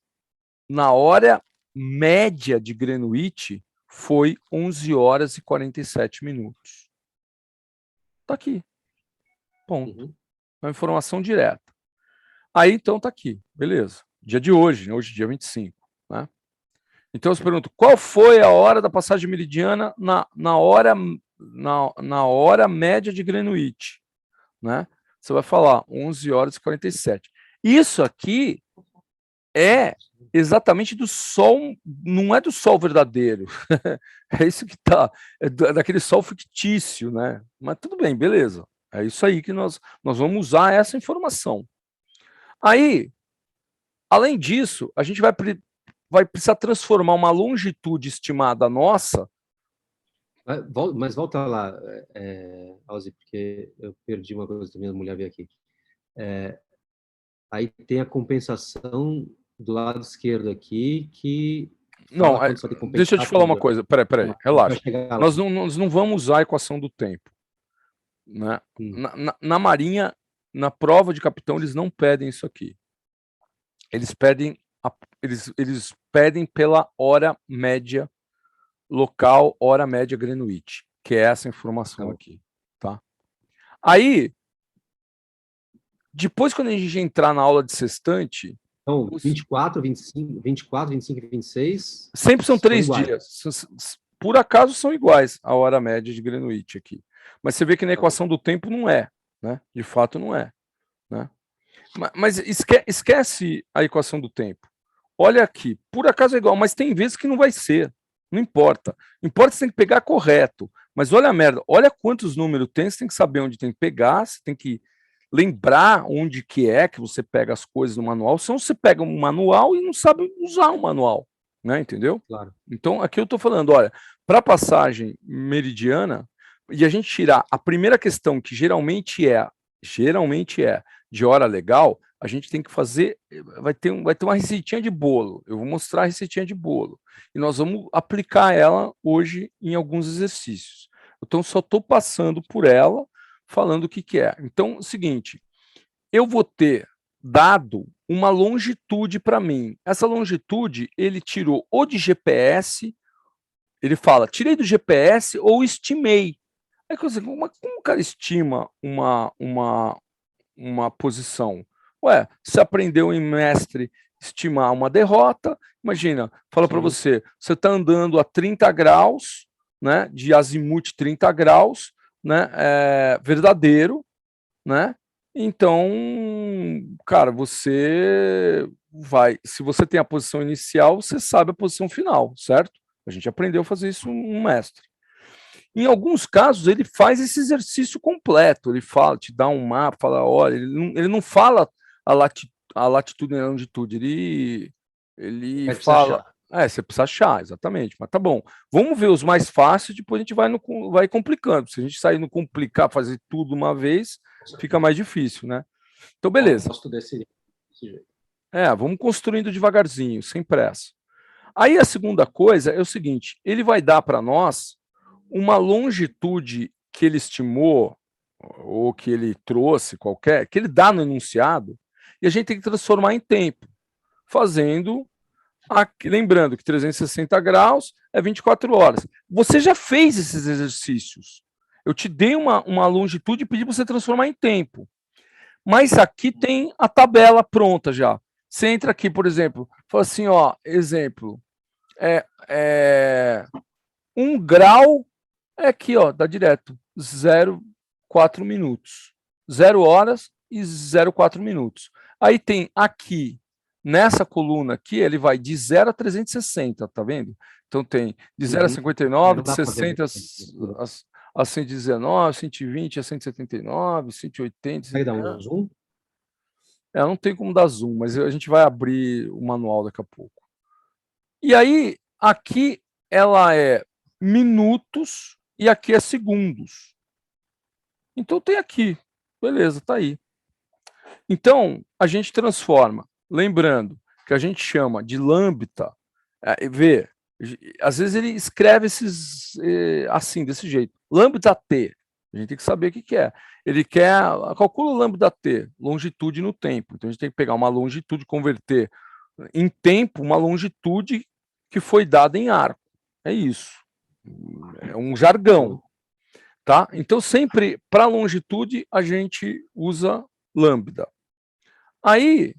na hora média de Greenwich foi 11 horas e 47 minutos. Está aqui. Ponto. Uhum. Uma informação direta. Aí, então, está aqui. Beleza. Dia de hoje, né? Hoje, dia 25. Né? Então, eu se pergunto, qual foi a hora da passagem meridiana na hora média de Greenwich? Né? você vai falar 11 horas e 47. Isso aqui é exatamente do Sol, não é do Sol verdadeiro. É isso que tá, é daquele Sol fictício, né? Mas tudo bem, beleza. É isso aí que nós vamos usar essa informação. Aí, além disso, a gente vai precisar transformar uma longitude estimada nossa. Mas volta lá, Alzi, porque eu perdi uma coisa também, a mulher veio aqui. Aí tem a compensação do lado esquerdo aqui, que Não, fala quando você vai ter que deixa eu te compensar falar uma tudo. coisa. Peraí, A gente vai relaxa. chegar lá. Nós não vamos usar a equação do tempo. Né? Hum. Na Marinha, na prova de capitão, eles não pedem isso aqui. Eles pedem, eles pedem pela hora média local, hora média Greenwich, que é essa informação aqui. Tá? Aí, depois, quando a gente entrar na aula de sextante. Então, 24, 25, 24, 25 e 26. Sempre são 3 iguais. dias. Por acaso são iguais a hora média de Greenwich aqui. Mas você vê que na equação do tempo não é. Né? De fato, não é. Né? Mas esquece a equação do tempo. Olha aqui, por acaso é igual, mas tem vezes que não vai ser. Não importa. Importa você tem que pegar correto. Mas olha a merda, olha quantos números tem, você tem que saber onde tem que pegar, você tem que lembrar onde que é que você pega as coisas no manual, senão você pega um manual e não sabe usar o manual, né? Entendeu? Claro. Então, aqui eu estou falando, olha, para passagem meridiana, e a gente tirar a primeira questão, que geralmente é de hora legal, a gente tem que fazer, vai ter uma receitinha de bolo. Eu vou mostrar a receitinha de bolo. E nós vamos aplicar ela hoje em alguns exercícios. Então, só estou passando por ela, falando o que, que é. Então, é o seguinte, eu vou ter dado uma longitude para mim. Essa longitude, ele tirou ou de GPS, ele fala, tirei do GPS ou estimei. Aí, como o cara estima uma posição? Ué, você aprendeu em mestre estimar uma derrota, imagina, fala para você está andando a 30 graus, né, de azimuth 30 graus, né, verdadeiro, né, então, cara, você vai, se você tem a posição inicial, você sabe a posição final, certo? A gente aprendeu a fazer isso no mestre. Em alguns casos, ele faz esse exercício completo. Ele fala, te dá um mapa, fala, olha, ele não fala a latitude e a longitude, ele fala. Você precisa achar, exatamente. Mas tá bom. Vamos ver os mais fáceis, depois a gente vai complicando. Se a gente sair no complicar, fazer tudo uma vez, fica mais difícil, né? Então, beleza. Eu gosto desse jeito. Vamos construindo devagarzinho, sem pressa. Aí a segunda coisa é o seguinte: ele vai dar para nós uma longitude que ele estimou, ou que ele trouxe, qualquer, que ele dá no enunciado, e a gente tem que transformar em tempo, fazendo, lembrando que 360 graus é 24 horas. Você já fez esses exercícios. Eu te dei uma longitude e pedi para você transformar em tempo. Mas aqui tem a tabela pronta já. Você entra aqui, por exemplo, fala assim, ó, exemplo, 1 grau é aqui, ó, dá direto, 0,4 minutos. 0 horas e 0,4 minutos. Aí tem aqui, nessa coluna aqui, ele vai de 0 a 360, tá vendo? Então tem de 0 a 59, de 60 a 119, 120 a 179, 180. Vai dar um zoom? Não tem como dar zoom, mas a gente vai abrir o manual daqui a pouco. E aí, aqui ela é minutos e aqui é segundos. Então tem aqui, beleza, tá aí. Então a gente transforma, lembrando que a gente chama de lambda, vê, às vezes ele escreve esses assim, desse jeito, lambda t. A gente tem que saber o que é. Ele calcula o lambda t, longitude no tempo. Então a gente tem que pegar uma longitude, converter em tempo uma longitude que foi dada em arco. É isso. É um jargão. Tá? Então, sempre para longitude, a gente usa lambda. Aí,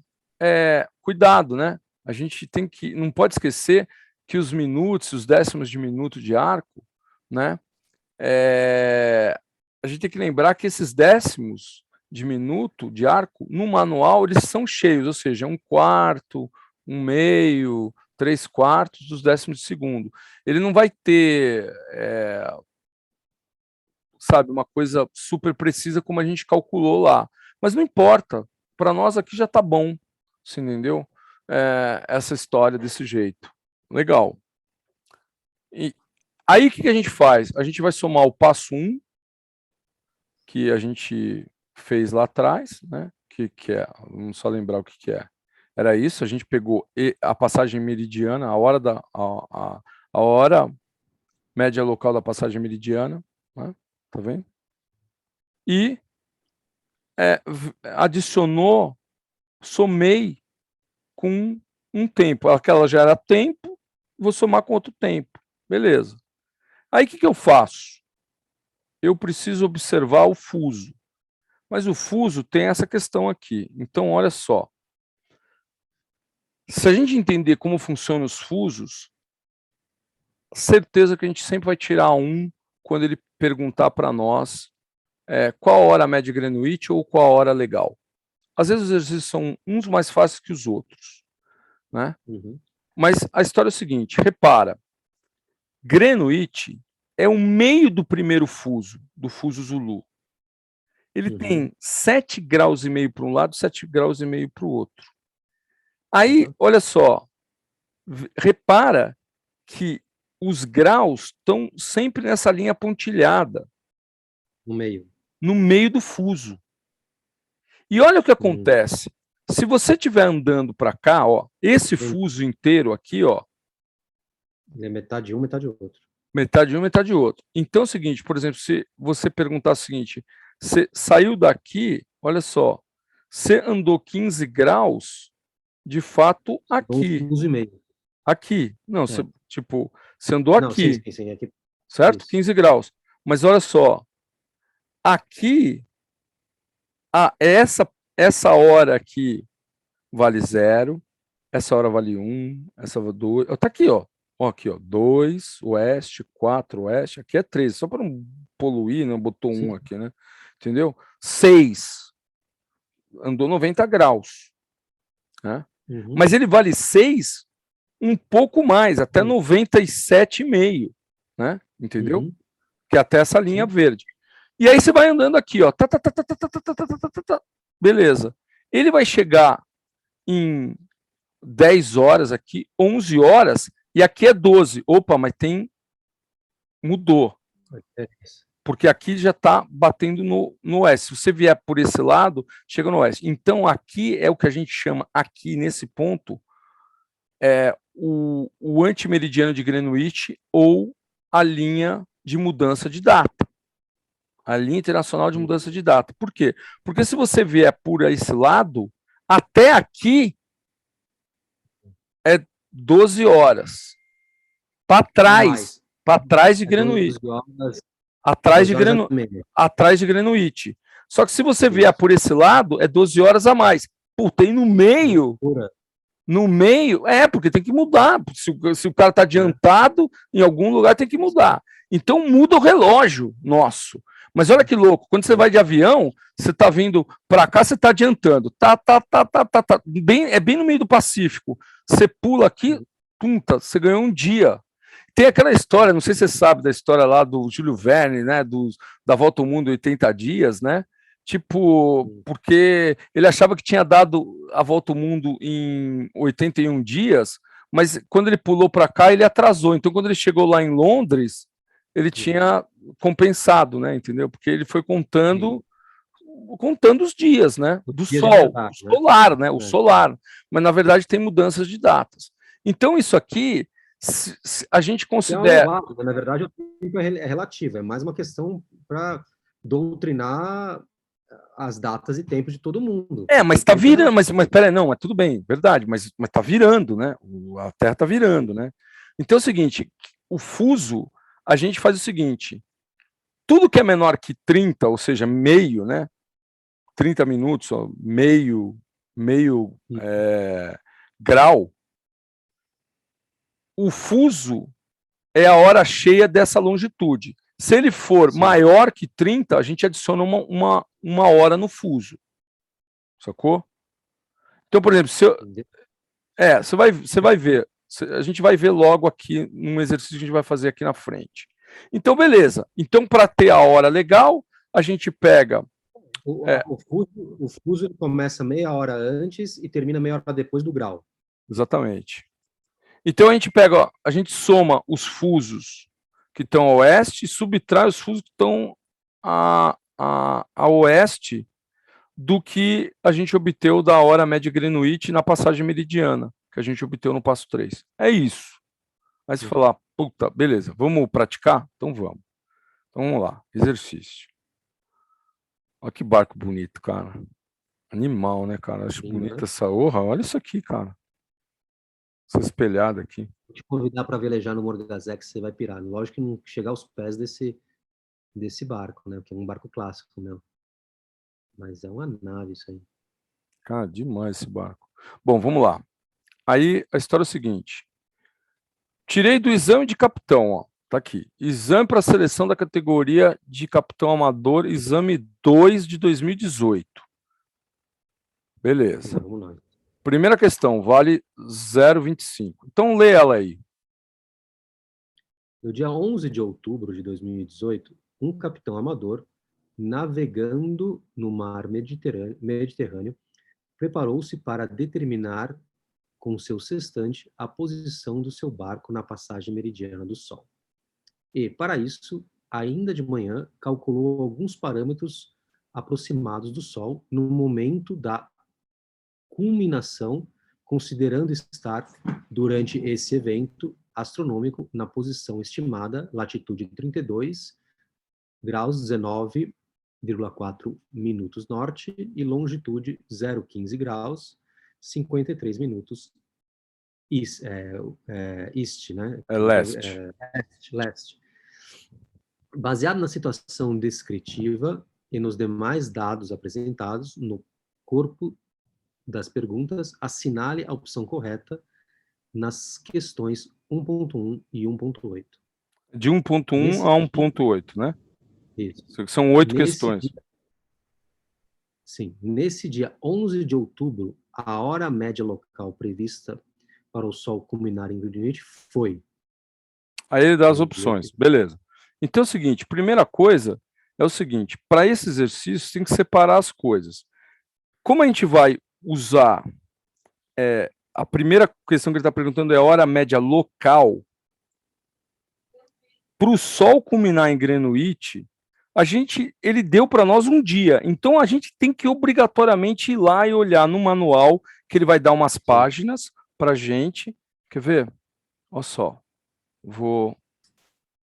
cuidado, né? A gente não pode esquecer que os minutos, os décimos de minuto de arco, né? A gente tem que lembrar que esses décimos, de minuto de arco, no manual eles são cheios, ou seja, 1/4, 1/2, 3/4 dos décimos de segundo. Ele não vai ter, sabe, uma coisa super precisa como a gente calculou lá. Mas não importa, para nós aqui já está bom, você entendeu? Essa história desse jeito. Legal. E aí o que a gente faz? A gente vai somar o passo 1, que a gente fez lá atrás, né? Que é, vamos só lembrar o que é. Era isso, a gente pegou a passagem meridiana, a hora média local da passagem meridiana, né? Tá vendo? E adicionou, somei com um tempo. Aquela já era tempo, vou somar com outro tempo. Beleza. Aí o que eu faço? Eu preciso observar o fuso. Mas o fuso tem essa questão aqui. Então, olha só. Se a gente entender como funcionam os fusos, certeza que a gente sempre vai tirar um quando ele perguntar para nós qual a hora média Greenwich ou qual a hora legal. Às vezes os exercícios são uns mais fáceis que os outros, né? Uhum. Mas a história é o seguinte, repara, Greenwich é o meio do primeiro fuso, do fuso Zulu. Ele tem 7,5 graus para um lado, 7,5 graus para o outro. Aí, olha só, repara que os graus estão sempre nessa linha pontilhada. No meio do fuso. E olha o que acontece. Se você estiver andando para cá, ó, esse fuso inteiro aqui, ó. É metade de um, metade do outro. Metade de um, metade de outro. Então é o seguinte, por exemplo, se você perguntar o seguinte, você saiu daqui, olha só, você andou 15 graus, de fato, aqui. 12,5. Aqui. Não, tipo, você andou aqui. Não, sim, aqui. Certo? Isso. 15 graus. Mas olha só, aqui, essa hora aqui vale 0, essa hora vale 1, essa vale 2. Tá aqui, ó. Aqui, ó. 2, oeste, 4, oeste. Aqui é 13. Só para não poluir, não botou 1 aqui, né? Entendeu? 6. Andou 90 graus. Né? Mas ele vale 6 um pouco mais, até 97,5. Né? Entendeu? Que é até essa linha verde. E aí você vai andando aqui, ó. Beleza. Ele vai chegar em 10 horas aqui, 11 horas, e aqui é 12. Opa, mas mudou. Porque aqui já está batendo no oeste. Se você vier por esse lado, chega no oeste. Então, aqui é o que a gente chama, aqui nesse ponto, o antimeridiano de Greenwich ou a linha de mudança de data. A linha internacional de mudança de data. Por quê? Porque se você vier por esse lado, até aqui é 12 horas. Para trás de Greenwich. Atrás de Greenwich. Só que se você vier por esse lado, é 12 horas a mais. Puta, e no meio... No meio, porque tem que mudar. Se o cara está adiantado, em algum lugar tem que mudar. Então muda o relógio nosso. Mas olha que louco, quando você vai de avião, você está vindo para cá, você está adiantando. É bem no meio do Pacífico. Você pula aqui, você ganhou um dia. Tem aquela história, não sei se você sabe da história lá do Júlio Verne, né? Da Volta ao Mundo em 80 dias, né? Tipo, porque ele achava que tinha dado a volta ao mundo em 81 dias, mas quando ele pulou para cá, ele atrasou. Então, quando ele chegou lá em Londres, ele tinha compensado, né? Entendeu? Porque ele foi contando os dias, né? Do sol, o solar, né? O solar. Mas, na verdade, tem mudanças de datas. Então, isso aqui, a gente considera... Na verdade, o tempo é relativo. É mais uma questão para doutrinar as datas e tempos de todo mundo. Mas tá virando, mas peraí, não, tudo bem, verdade, mas tá virando, né? A Terra tá virando, né? Então é o seguinte, o fuso, a gente faz o seguinte, tudo que é menor que 30, ou seja, meio, né? 30 minutos, ó, meio grau, o fuso é a hora cheia dessa longitude. Se ele for Sim. maior que 30, a gente adiciona uma hora no fuso. Sacou? Então, por exemplo, você vai ver. A gente vai ver logo aqui num exercício que a gente vai fazer aqui na frente. Então, beleza. Então, para ter a hora legal, a gente pega. O fuso ele começa meia hora antes e termina meia hora depois do grau. Exatamente. Então a gente pega, ó, a gente soma os fusos que estão a oeste e subtrai os fusos que estão a oeste do que a gente obteve da hora média Greenwich na passagem meridiana, que a gente obteve no passo 3. É isso. Aí você falar, puta, beleza, vamos praticar? Então vamos. Então vamos lá, exercício. Olha que barco bonito, cara. Animal, né, cara? Acho Lindo, bonita né? essa honra. Olha isso aqui, cara. Essa espelhada aqui. Vou te convidar para velejar no Morgazé que você vai pirar. Lógico que não chegar aos pés desse barco, né? Que é um barco clássico, meu. Mas é uma nave isso aí. Cara, demais esse barco. Bom, vamos lá. Aí a história é o seguinte. Tirei do exame de capitão, ó. Tá aqui. Exame para seleção da categoria de capitão amador, exame 2 de 2018. Beleza. Vamos lá. Primeira questão, vale 0,25. Então lê ela aí. No dia 11 de outubro de 2018, um capitão amador, navegando no mar Mediterrâneo, preparou-se para determinar com seu sextante a posição do seu barco na passagem meridiana do Sol. E, para isso, ainda de manhã, calculou alguns parâmetros aproximados do Sol no momento da culminação, considerando estar, durante esse evento astronômico, na posição estimada, latitude 32 graus 19,4 minutos norte e longitude 0,15 graus 53 minutos este, né? É leste. Leste. Baseado na situação descritiva e nos demais dados apresentados no corpo das perguntas, assinale a opção correta nas questões 1.1 e 1.8. De 1,1 Nesse a dia, 1,8, né? isso. São 8 Nesse questões. dia, sim, nesse dia 11 de outubro, a hora média local prevista para o Sol culminar em Greenwich foi. Aí ele dá as Vamos ver opções. aqui. Beleza. Então é o seguinte, primeira coisa é o seguinte, para esse exercício tem que separar as coisas. Como a gente vai usar a primeira questão que ele está perguntando é a hora média local, para o Sol culminar em Greenwich, ele deu para nós um dia. Então a gente tem que obrigatoriamente ir lá e olhar no manual, que ele vai dar umas páginas para a gente. Quer ver? Olha só. Vou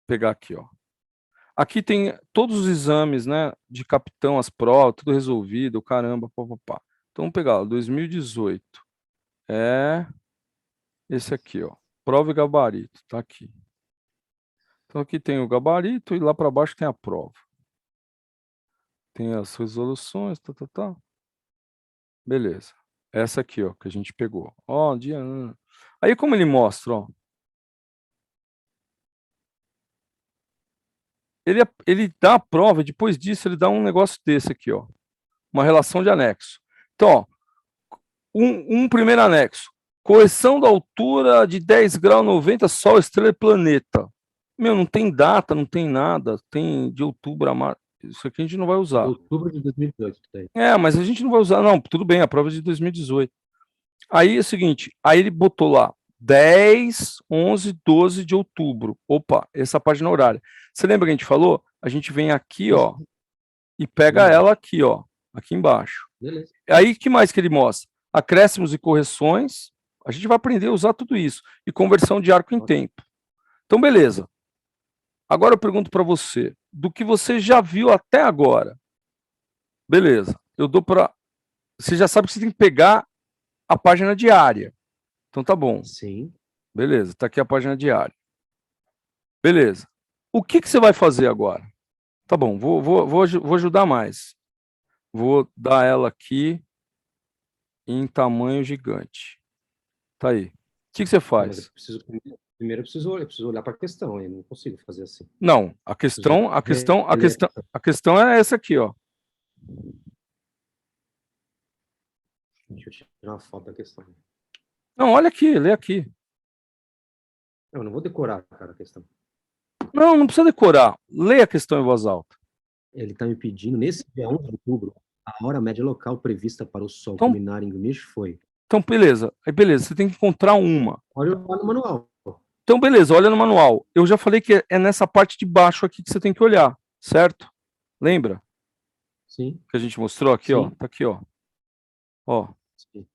pegar aqui, ó. Aqui tem todos os exames, né, de capitão, as provas, tudo resolvido, caramba, papapá. Então vamos pegar, ó, 2018. É esse aqui, ó. Prova e gabarito, tá aqui. Então aqui tem o gabarito e lá para baixo tem a prova. Tem as resoluções, tá. Beleza. Essa aqui, ó, que a gente pegou. Ó, dia. Aí como ele mostra, ó. Ele dá a prova, depois disso ele dá um negócio desse aqui, ó. Uma relação de anexo. Então, ó, um primeiro anexo. Correção da altura de 10 graus 90, Sol, estrela e planeta. Meu, não tem data, não tem nada. Tem de outubro a março. Isso aqui a gente não vai usar. Outubro de 2018. Daí. Mas a gente não vai usar. Não, tudo bem, a prova é de 2018. Aí é o seguinte, aí ele botou lá 10, 11, 12 de outubro. Opa, essa página horária. Você lembra que a gente falou? A gente vem aqui, ó, e pega ela aqui, ó, aqui embaixo. Beleza. Aí, que mais que ele mostra? Acréscimos e correções. A gente vai aprender a usar tudo isso. E conversão de arco em tempo. Então, beleza. Agora eu pergunto para você, do que você já viu até agora, beleza, eu dou para... Você já sabe que você tem que pegar a página diária. Então tá bom. Sim. Beleza, tá aqui a página diária. Beleza. O que você vai fazer agora? Tá bom, vou ajudar mais. Vou dar ela aqui em tamanho gigante. Tá aí. O que você Mas eu faz? preciso Primeiro eu preciso olhar para a questão, eu não consigo fazer assim. Não, Preciso reler a questão. a questão é essa aqui, ó. Deixa eu tirar uma foto da questão. Não, olha aqui, lê aqui. Eu não vou decorar, cara, a questão. Não, não precisa decorar. Lê a questão em voz alta. Ele está me pedindo, nesse dia 11 de outubro, a hora média local prevista para o sol Então, culminar em Greenwich foi. então, beleza. Aí, beleza, você tem que encontrar uma. Olha no manual. Então, beleza, olha no manual. Eu já falei que é nessa parte de baixo aqui que você tem que olhar, certo? Lembra? Sim. Que a gente mostrou aqui, Sim. ó. Tá aqui, ó. Ó. Sim.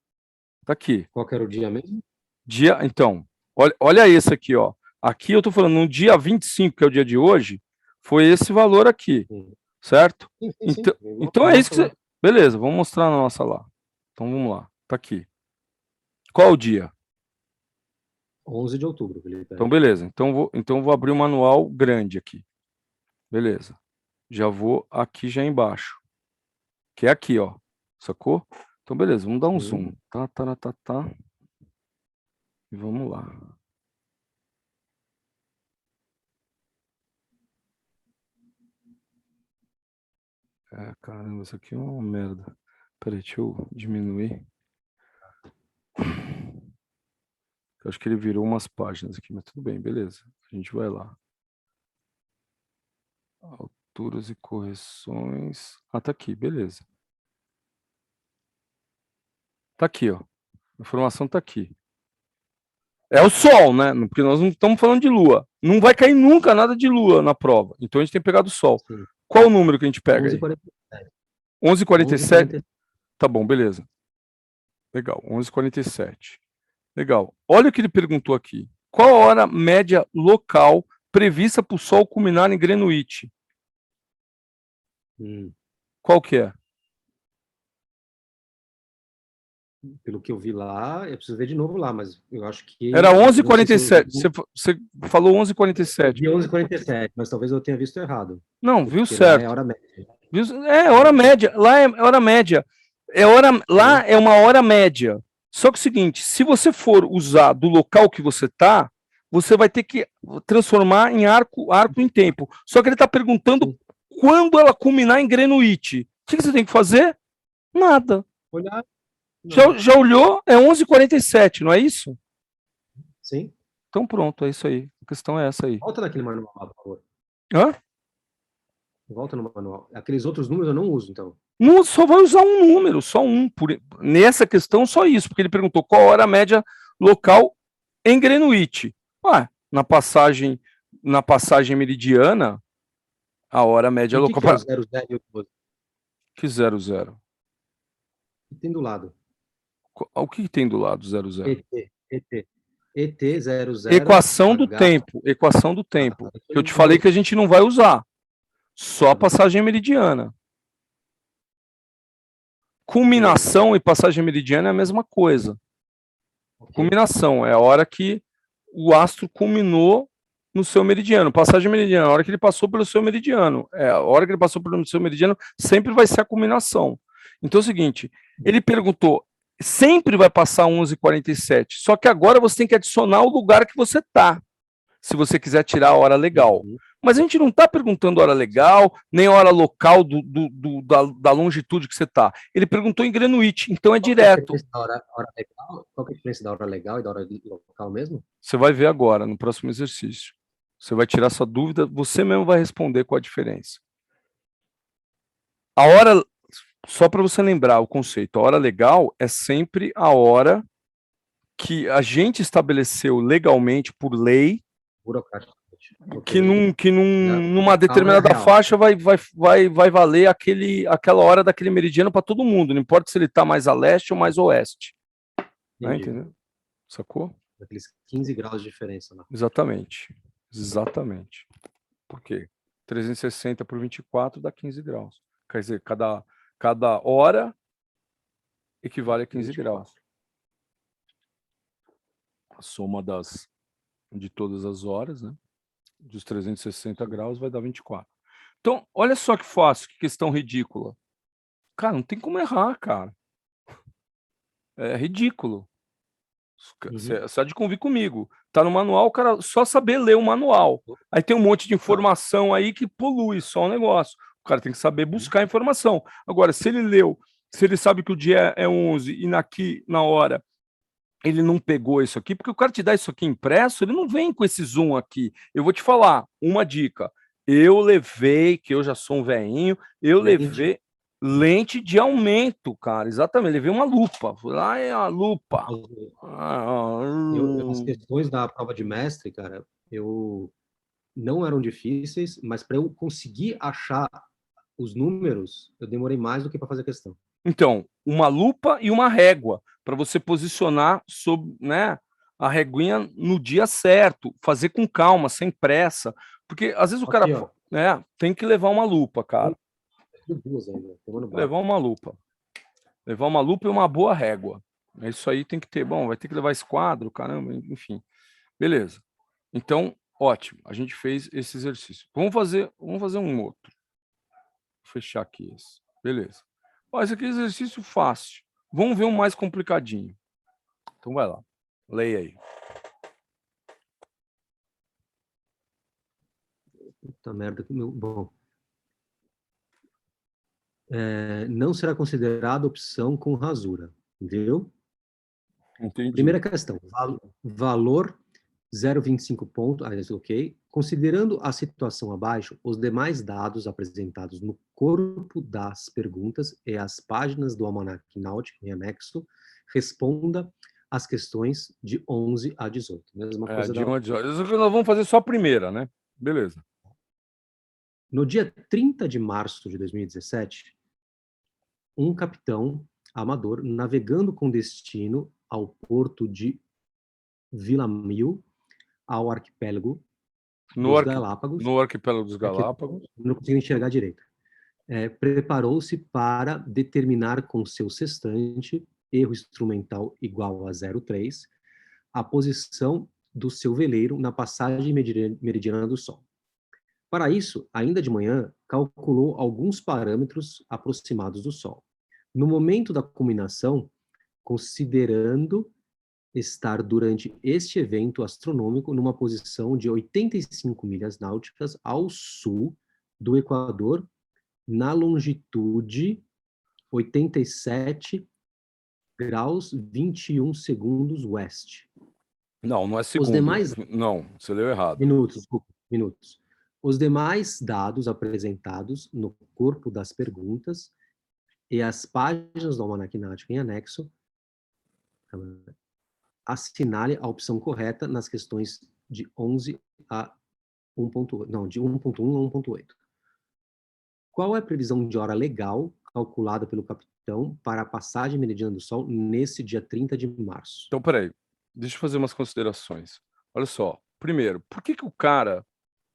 Tá aqui. Qual que era o dia mesmo? Então, olha esse aqui, ó. Aqui eu tô falando, no dia 25, que é o dia de hoje, foi esse valor aqui, Sim. certo? Sim. Então é isso que você... Beleza, vamos mostrar na nossa lá. Então vamos lá, tá aqui. Qual o dia? 11 de outubro. Então beleza, então vou abrir o manual grande aqui. Beleza. Já vou aqui já embaixo. Que é aqui, ó. Sacou? Então beleza, vamos dar um zoom. Tá. E vamos lá. Caramba, isso aqui é uma merda. Peraí, deixa eu diminuir. Eu acho que ele virou umas páginas aqui, mas tudo bem, beleza. A gente vai lá. Alturas e correções. Tá aqui, beleza. Tá aqui, ó. A informação tá aqui. É o Sol, né? Porque nós não estamos falando de Lua. Não vai cair nunca nada de Lua na prova. Então a gente tem pegado o Sol. Sim. Qual o número que a gente pega aí? 11h47. 11h47? Tá bom, beleza. Legal, 11h47. Legal. Olha o que ele perguntou aqui. Qual a hora média local prevista para o Sol culminar em Greenwich? Qual que é? Pelo que eu vi lá, eu preciso ver de novo lá, mas eu acho que... Era não sei se 11h47. Você falou 11h47. vi 11h47, mas talvez eu tenha visto errado. Não, viu Porque lá é certo. hora média. É hora média. Lá é hora média. Lá é uma hora média. Só que é o seguinte, se você for usar do local que você está, você vai ter que transformar em arco em tempo. Só que ele está perguntando quando ela culminar em Greenwich. O que você tem que fazer? Nada. Olhar. Já olhou? É 11h47, não é isso? Sim. Então pronto, é isso aí. A questão é essa aí. Volta naquele manual, por favor. Hã? Volta no manual. Aqueles outros números eu não uso, então. Não, só vai usar um número, só um. Nessa questão, só isso, porque ele perguntou qual a hora média local em Greenwich. Na passagem meridiana, a hora média E o local. que é o 00 e o 12? Que 00? E tem do lado. O que tem do lado 00? ET 00. Equação do H. tempo. Equação do tempo. Isso Que eu eu te não falei que a uso. gente não vai usar. Só a passagem meridiana. Culminação e passagem meridiana é a mesma coisa. Culminação é a hora que o astro culminou no seu meridiano. Passagem meridiana, a hora que ele passou pelo seu meridiano. A hora que ele passou pelo seu meridiano sempre vai ser a culminação. Então é o seguinte, ele perguntou, sempre vai passar 11h47, só que agora você tem que adicionar o lugar que você está, se você quiser tirar a hora legal. Mas a gente não está perguntando hora legal, nem hora local da longitude que você está. Ele perguntou em Greenwich, então é direto. Qual que é a diferença da hora legal e da hora local mesmo? Você vai ver agora, no próximo exercício. Você vai tirar sua dúvida, você mesmo vai responder qual a diferença. A hora, só para você lembrar o conceito, a hora legal é sempre a hora que a gente estabeleceu legalmente, por lei, numa determinada faixa vai valer aquela hora daquele meridiano para todo mundo, não importa se ele está mais a leste ou mais a oeste. Entendeu? Sacou? Aqueles 15 graus de diferença lá. Exatamente. Por quê? 360 por 24 dá 15 graus. Quer dizer, cada hora equivale a 15 graus. A soma de todas as horas, né? Dos 360 graus vai dar 24. Então, olha só que fácil, que questão ridícula. Cara, não tem como errar, cara. É ridículo. Você há de convir comigo. Tá no manual, o cara só saber ler o manual. Aí tem um monte de informação aí que polui só o negócio. O cara tem que saber buscar informação. Agora, se ele leu, se ele sabe que o dia é 11 e na hora ele não pegou isso aqui, porque o cara te dá isso aqui impresso, ele não vem com esse zoom aqui. Eu vou te falar uma dica. Eu levei, que eu já sou um velhinho, eu levei lente de aumento, cara. Exatamente, levei uma lupa. Fui lá é a lupa. As questões da prova de mestre, cara, não eram difíceis, mas para eu conseguir achar os números, eu demorei mais do que para fazer a questão. Então, uma lupa e uma régua, para você posicionar sob, né, a reguinha no dia certo, fazer com calma, sem pressa, porque às vezes o cara, Aqui, né, tem que levar uma lupa, cara. Levar uma lupa. Levar uma lupa e uma boa régua. É isso aí, tem que ter. Bom, vai ter que levar esse quadro, caramba, enfim. Beleza. Então, ótimo. A gente fez esse exercício. Vamos fazer um outro. Vou fechar aqui esse. Beleza. Ó, esse aqui é exercício fácil. Vamos ver um mais complicadinho. Então vai lá. Leia aí. Puta merda. Bom. Não será considerada opção com rasura. Entendeu? Entendi. Primeira questão. Valor 0,25 ponto. Ok. Considerando a situação abaixo, os demais dados apresentados no corpo das perguntas e as páginas do Almanac Náutico em anexo, responda às questões de 11 a 18. Mesma coisa de 11 a 18. Isso que nós vamos fazer só a primeira, né? Beleza. No dia 30 de março de 2017, um capitão amador, navegando com destino ao porto de Villamil, ao arquipélago dos Galápagos. No arquipélago dos Galápagos. Não consigo enxergar direito. Preparou-se para determinar com seu sextante, erro instrumental igual a 0,3, a posição do seu veleiro na passagem meridiana do Sol. Para isso, ainda de manhã, calculou alguns parâmetros aproximados do Sol. No momento da culminação, considerando estar durante este evento astronômico numa posição de 85 milhas náuticas ao sul do Equador, na longitude 87 graus 21 segundos oeste. Não é segundo. Não, você leu errado. Minutos. Os demais dados apresentados no corpo das perguntas e as páginas do Almanac Náutico em anexo assinale a opção correta nas questões de 11 a 1.8. Não, de 1.1 a 1.8. Qual é a previsão de hora legal calculada pelo capitão para a passagem meridiana do Sol nesse dia 30 de março? Então, peraí. Deixa eu fazer umas considerações. Olha só. Primeiro, por que o cara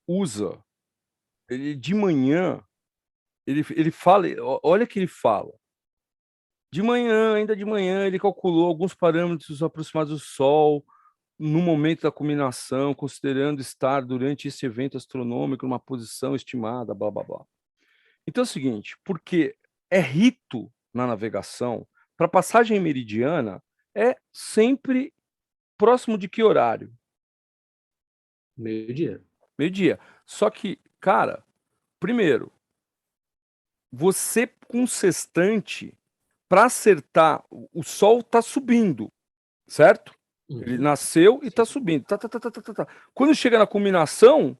usa... Ele, de manhã, ele fala... Olha que ele fala. De manhã, ainda de manhã, ele calculou alguns parâmetros aproximados do Sol no momento da culminação, considerando estar durante esse evento astronômico numa posição estimada, blá, blá, blá. Então é o seguinte, porque é rito na navegação, para passagem meridiana, é sempre próximo de que horário? Meio-dia. Meio-dia. Só que, cara, primeiro, você com sextante, para acertar, o Sol está subindo, certo? Ele nasceu e está subindo. Quando chega na culminação,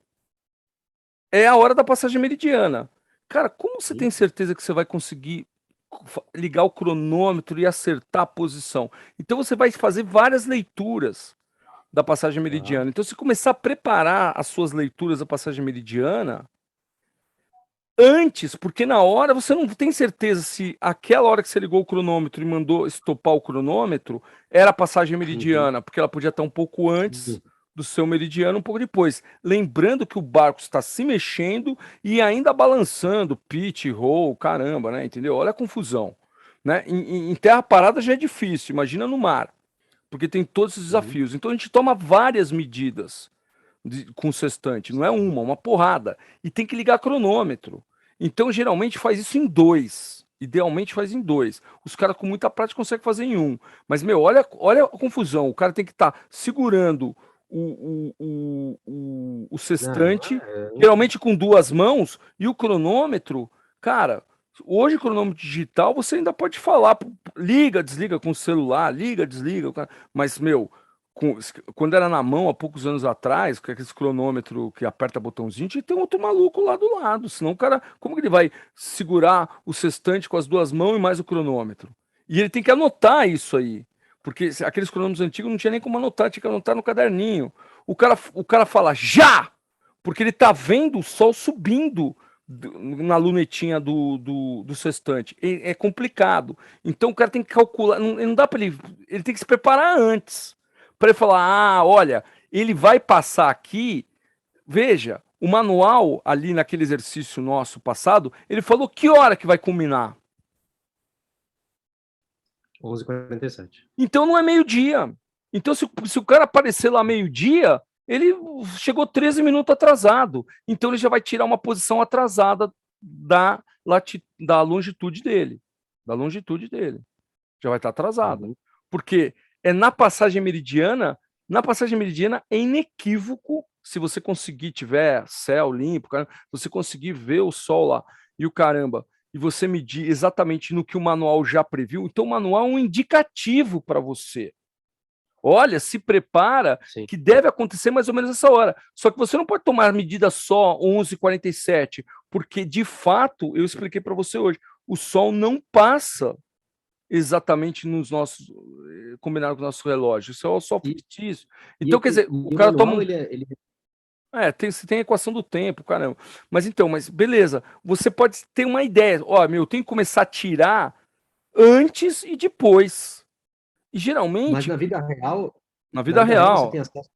é a hora da passagem meridiana. Cara, como você tem certeza que você vai conseguir ligar o cronômetro e acertar a posição? Então você vai fazer várias leituras da passagem meridiana. Então, se começar a preparar as suas leituras da passagem meridiana antes, porque na hora você não tem certeza se aquela hora que você ligou o cronômetro e mandou estopar o cronômetro era a passagem meridiana, porque ela podia estar um pouco antes do seu meridiano, um pouco depois. Lembrando que o barco está se mexendo e ainda balançando, pitch, roll, caramba, né? Entendeu? Olha a confusão. Né? Em terra parada já é difícil, imagina no mar, porque tem todos esses desafios. Então a gente toma várias medidas com sextante, não é uma porrada. E tem que ligar cronômetro. Então, geralmente, faz isso em 2. Idealmente faz em 2. Os caras com muita prática conseguem fazer em 1. Mas, meu, olha a confusão. O cara tem que estar segurando o Não, sextante, geralmente com 2 mãos, e o cronômetro, cara, hoje o cronômetro digital você ainda pode falar, liga, desliga com o celular, liga, desliga, mas, meu, quando era na mão, há poucos anos atrás, com aquele cronômetro que aperta botãozinho, tinha que ter um outro maluco lá do lado, senão o cara, como que ele vai segurar o sextante com as 2 mãos e mais o cronômetro? E ele tem que anotar isso aí, porque aqueles cronômetros antigos não tinha nem como anotar, tinha que anotar no caderninho. O cara fala já, porque ele tá vendo o sol subindo na lunetinha do sextante. É complicado. Então o cara tem que calcular, não dá para ele tem que se preparar antes para ele falar, olha, ele vai passar aqui, veja, o manual ali naquele exercício nosso passado, ele falou que hora que vai culminar. 11h47. Então não é meio-dia. Então, se o cara aparecer lá meio-dia, ele chegou 13 minutos atrasado. Então ele já vai tirar uma posição atrasada da longitude dele. Da longitude dele. Já vai estar atrasada. Uhum. Porque é na passagem meridiana é inequívoco, se você conseguir, tiver céu limpo, se você conseguir ver o sol lá e o caramba, e você medir exatamente no que o manual já previu, então o manual é um indicativo para você. Olha, se prepara Sim. que deve acontecer mais ou menos essa hora. Só que você não pode tomar medida só 11h47, porque de fato, eu expliquei para você hoje, o sol não passa exatamente nos nossos, combinado com o nosso relógio. Isso é só E, fictício. e, Então, quer dizer, o e o cara toma manual, um. Tem a equação do tempo, caramba. Mas beleza, você pode ter uma ideia. Ó, meu, eu tenho que começar a tirar antes e depois. E mas geralmente, na vida real, na na vida vida real você real. tem acesso,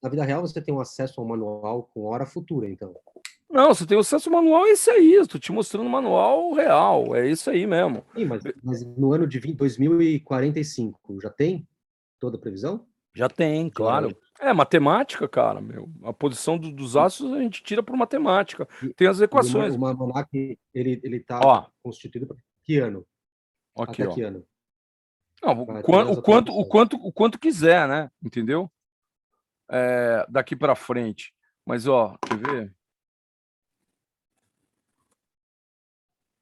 na vida real você tem um acesso ao manual com hora futura, então. Não, você tem acesso ao manual, é isso aí. Estou te mostrando o manual real. É isso aí mesmo. Sim, mas no ano de 2045 já tem toda a previsão Já tem, de hora claro. extra? É matemática, cara, meu. A posição dos astros a gente tira por matemática. Tem as E equações. o almanac, ele está Ó, constituído para que ano? aqui, Até ó. que ano? Não, Vai ter as atualizações. o quanto quiser, né? Entendeu? Daqui para frente. Mas, ó, quer ver?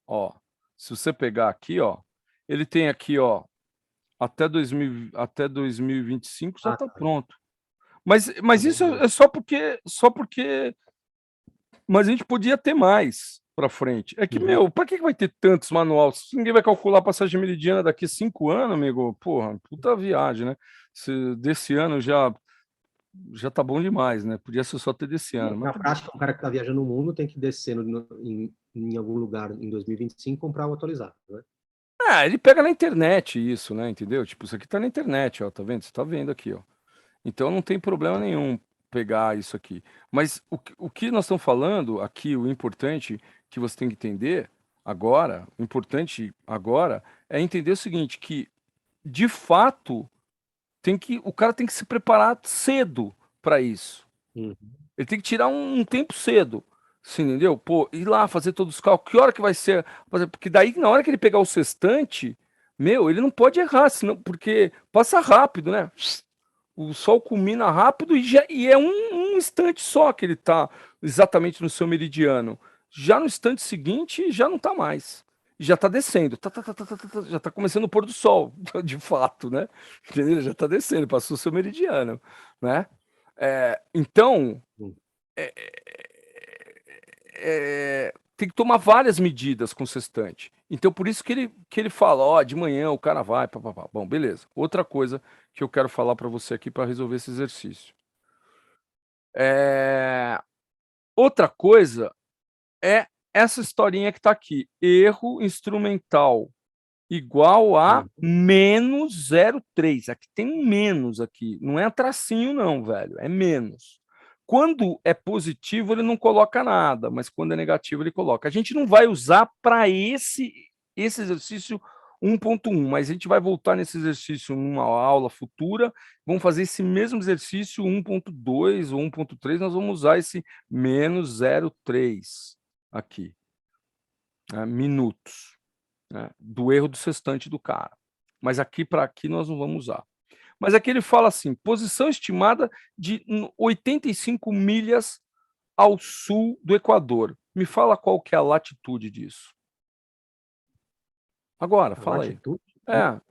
Ó, se você pegar aqui, ó, ele tem aqui, ó, até 2025 já Ah, está tá. pronto. Mas Bom, isso bom. é só porque, mas a gente podia ter mais para frente. É que, Uhum. meu, para que vai ter tantos manuais? Se ninguém vai calcular a passagem meridiana daqui a 5 anos, amigo, porra, puta viagem, né? Desse ano já tá bom demais, né? Podia ser só ter desse ano, mas Na tudo bem. prática, o cara que está viajando no mundo tem que descer em algum lugar em 2025 e comprar o atualizado, né? Ele pega na internet isso, né? Entendeu? Tipo, isso aqui tá na internet, ó, tá vendo? Você tá vendo aqui, ó. Então não tem problema nenhum pegar isso aqui. Mas o que nós estamos falando aqui, o importante que você tem que entender agora, o importante agora é entender o seguinte, que de fato o cara tem que se preparar cedo para isso. Uhum. Ele tem que tirar um tempo cedo. Você entendeu? Pô, ir lá fazer todos os cálculos. Que hora que vai ser? Porque daí, na hora que ele pegar o sextante, meu, ele não pode errar, senão, porque passa rápido, né? O sol culmina rápido e é um instante só que ele está exatamente no seu meridiano. Já no instante seguinte, já não está mais. Já está descendo. Já está começando o pôr do sol, de fato, né? Entendeu? Já está descendo, passou o seu meridiano, né? Então, Uhum. é, tem que tomar várias medidas com o sextante. Então, por isso que ele fala, ó, de manhã o cara vai, papapá. Bom, beleza. Outra coisa que eu quero falar para você aqui para resolver esse exercício. É, Outra coisa é essa historinha que está aqui. Erro instrumental igual a Uhum. menos 0,3. Aqui tem um menos aqui. Não é tracinho não, velho. É menos. Quando é positivo, ele não coloca nada, mas quando é negativo, ele coloca. A gente não vai usar para esse exercício 1.1, mas a gente vai voltar nesse exercício numa aula futura. Vamos fazer esse mesmo exercício 1.2 ou 1.3. Nós vamos usar esse menos 0,3 aqui, né, minutos. né, do erro do sextante do cara. Mas aqui para aqui nós não vamos usar. Mas aqui ele fala assim: posição estimada de 85 milhas ao sul do Equador. Me fala qual que é a latitude disso. Agora, A fala aí. latitude,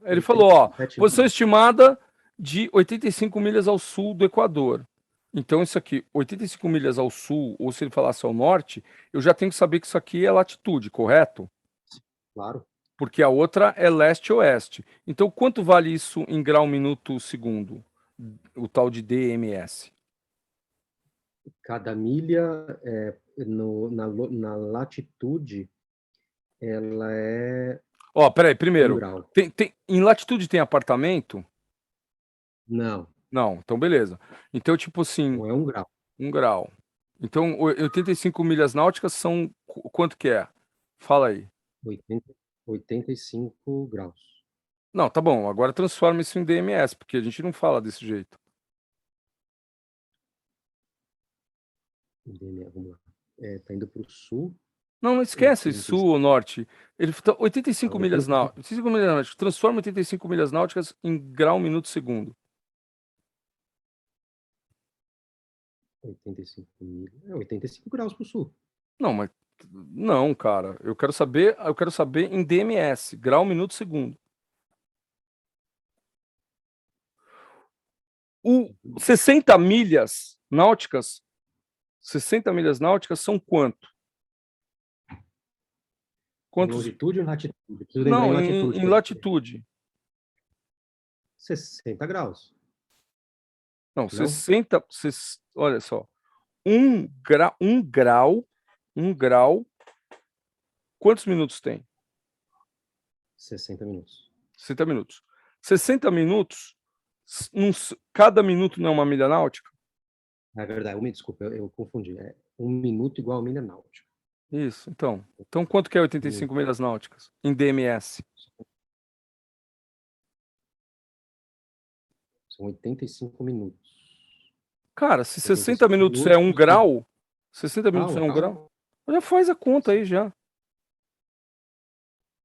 Ele falou, ó, 87 posição graus. estimada de 85 milhas ao sul do Equador. Então, isso aqui, 85 milhas ao sul, ou se ele falasse ao norte, eu já tenho que saber que isso aqui é latitude, correto? Claro. Porque a outra é leste-oeste. Então, quanto vale isso em grau, minuto, segundo? O tal de DMS. Cada milha na latitude, ela é Ó, peraí, um primeiro, grau. em latitude tem apartamento? Não, Não, então beleza. Então, tipo assim, não é um grau. 1 grau. Então, 85 milhas náuticas são quanto que é? Fala aí. 80, 85 graus. Não, tá bom. Agora transforma isso em DMS, porque a gente não fala desse jeito. Vamos lá. Tá indo para o sul, Não, não esquece sul 85. ou norte. Ele tá Tá, 85 milhas náuticas. 85 milhas náuticas. Transforma 85 milhas náuticas em grau, minuto, segundo. 85 milhas. 85 graus para o sul. Não, mas não, cara. Eu quero saber em DMS, grau, minuto, segundo. O 60 milhas náuticas, 60 milhas náuticas são quanto? Em Quantos? longitude ou latitude? Preciso lembrar em Não, latitude em para você. latitude. 60 graus. Não, Não? 60, olha só. 1 grau, 1 grau, 1 grau, quantos minutos tem? 60 minutos. 60 minutos. 60 minutos, cada minuto não é uma milha náutica? É verdade, desculpa, eu confundi. É 1 minuto igual a milha náutica. Isso, então. Então, quanto que é Hum, 85 milhas náuticas? Em DMS. São 85 minutos. Cara, se 60 85 minutos é um minutos. grau, 60 minutos é Calma, um calma. grau, já faz a conta aí já.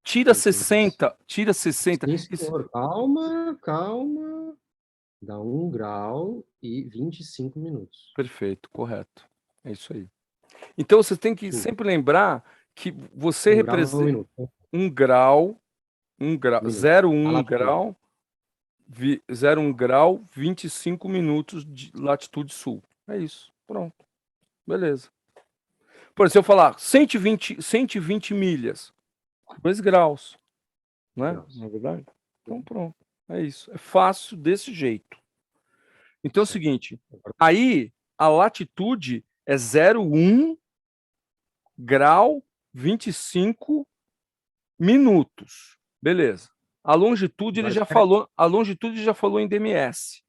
Tira 85. 60, tira 60. Sim, Isso, senhor. Calma, calma. Dá 1 grau e 25 minutos. perfeito, correto. É isso aí. Então você tem que Sul. sempre lembrar que você 1 grau é um representa minuto. 1 grau, 1 grau, Minuto. zero A um latitude. grau, 0,1 grau, 25 minutos de latitude sul. É isso. Pronto. Beleza. Por exemplo, se eu falar 120 milhas, 2 graus, né? Graus. Não é verdade? Então pronto. É isso. É fácil desse jeito. Então é o Certo. seguinte, aí a latitude é 0,1 grau, 25 minutos. Beleza. Agora, espera. A longitude já falou em DMS.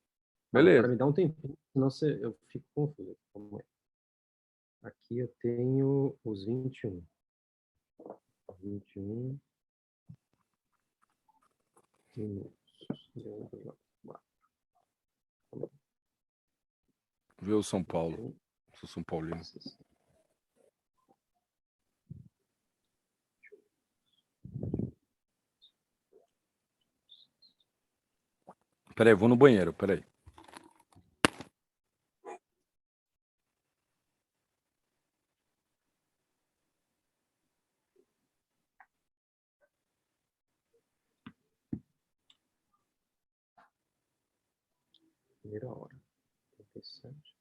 Agora Beleza. me dá um tempinho, senão eu fico confuso. Como é? Aqui eu tenho os 21. 21 minutos. Vê o São Paulo. 21. Sou São Paulino. Peraí, vou no banheiro, peraí. Primeira hora. 37.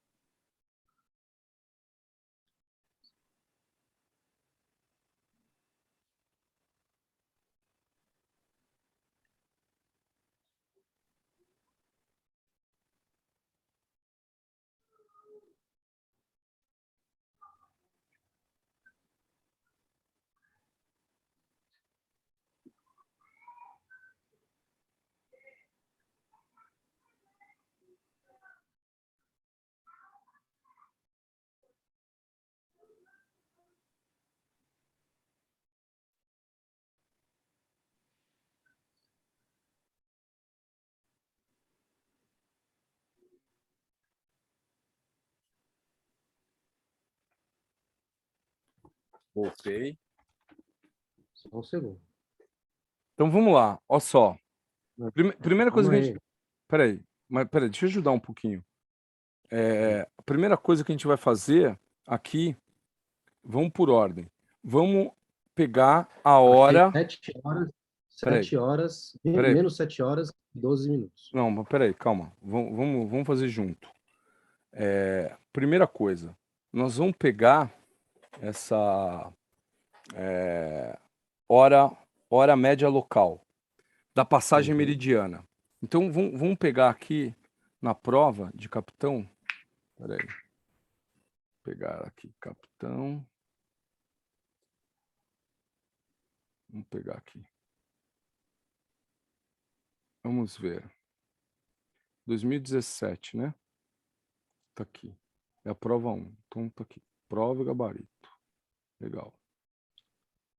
Voltei. Só um segundo. Então vamos lá, olha só. Primeira coisa Calma que a gente. aí. Peraí, deixa eu ajudar um pouquinho. A primeira coisa que a gente vai fazer aqui, vamos por ordem. Vamos pegar a Achei hora. 7 horas, Peraí, 7 horas, peraí. menos 7 horas e 12 minutos. Não, mas peraí, calma. Vamos fazer junto. Primeira coisa, nós vamos pegar essa hora, hora média local da passagem Uhum. meridiana. Então vamos pegar aqui na prova de capitão. Peraí, pegar aqui capitão. Vamos pegar aqui. Vamos ver. 2017, né? Tá aqui. É a prova 1. Então tá aqui. Prova e gabarito. Legal.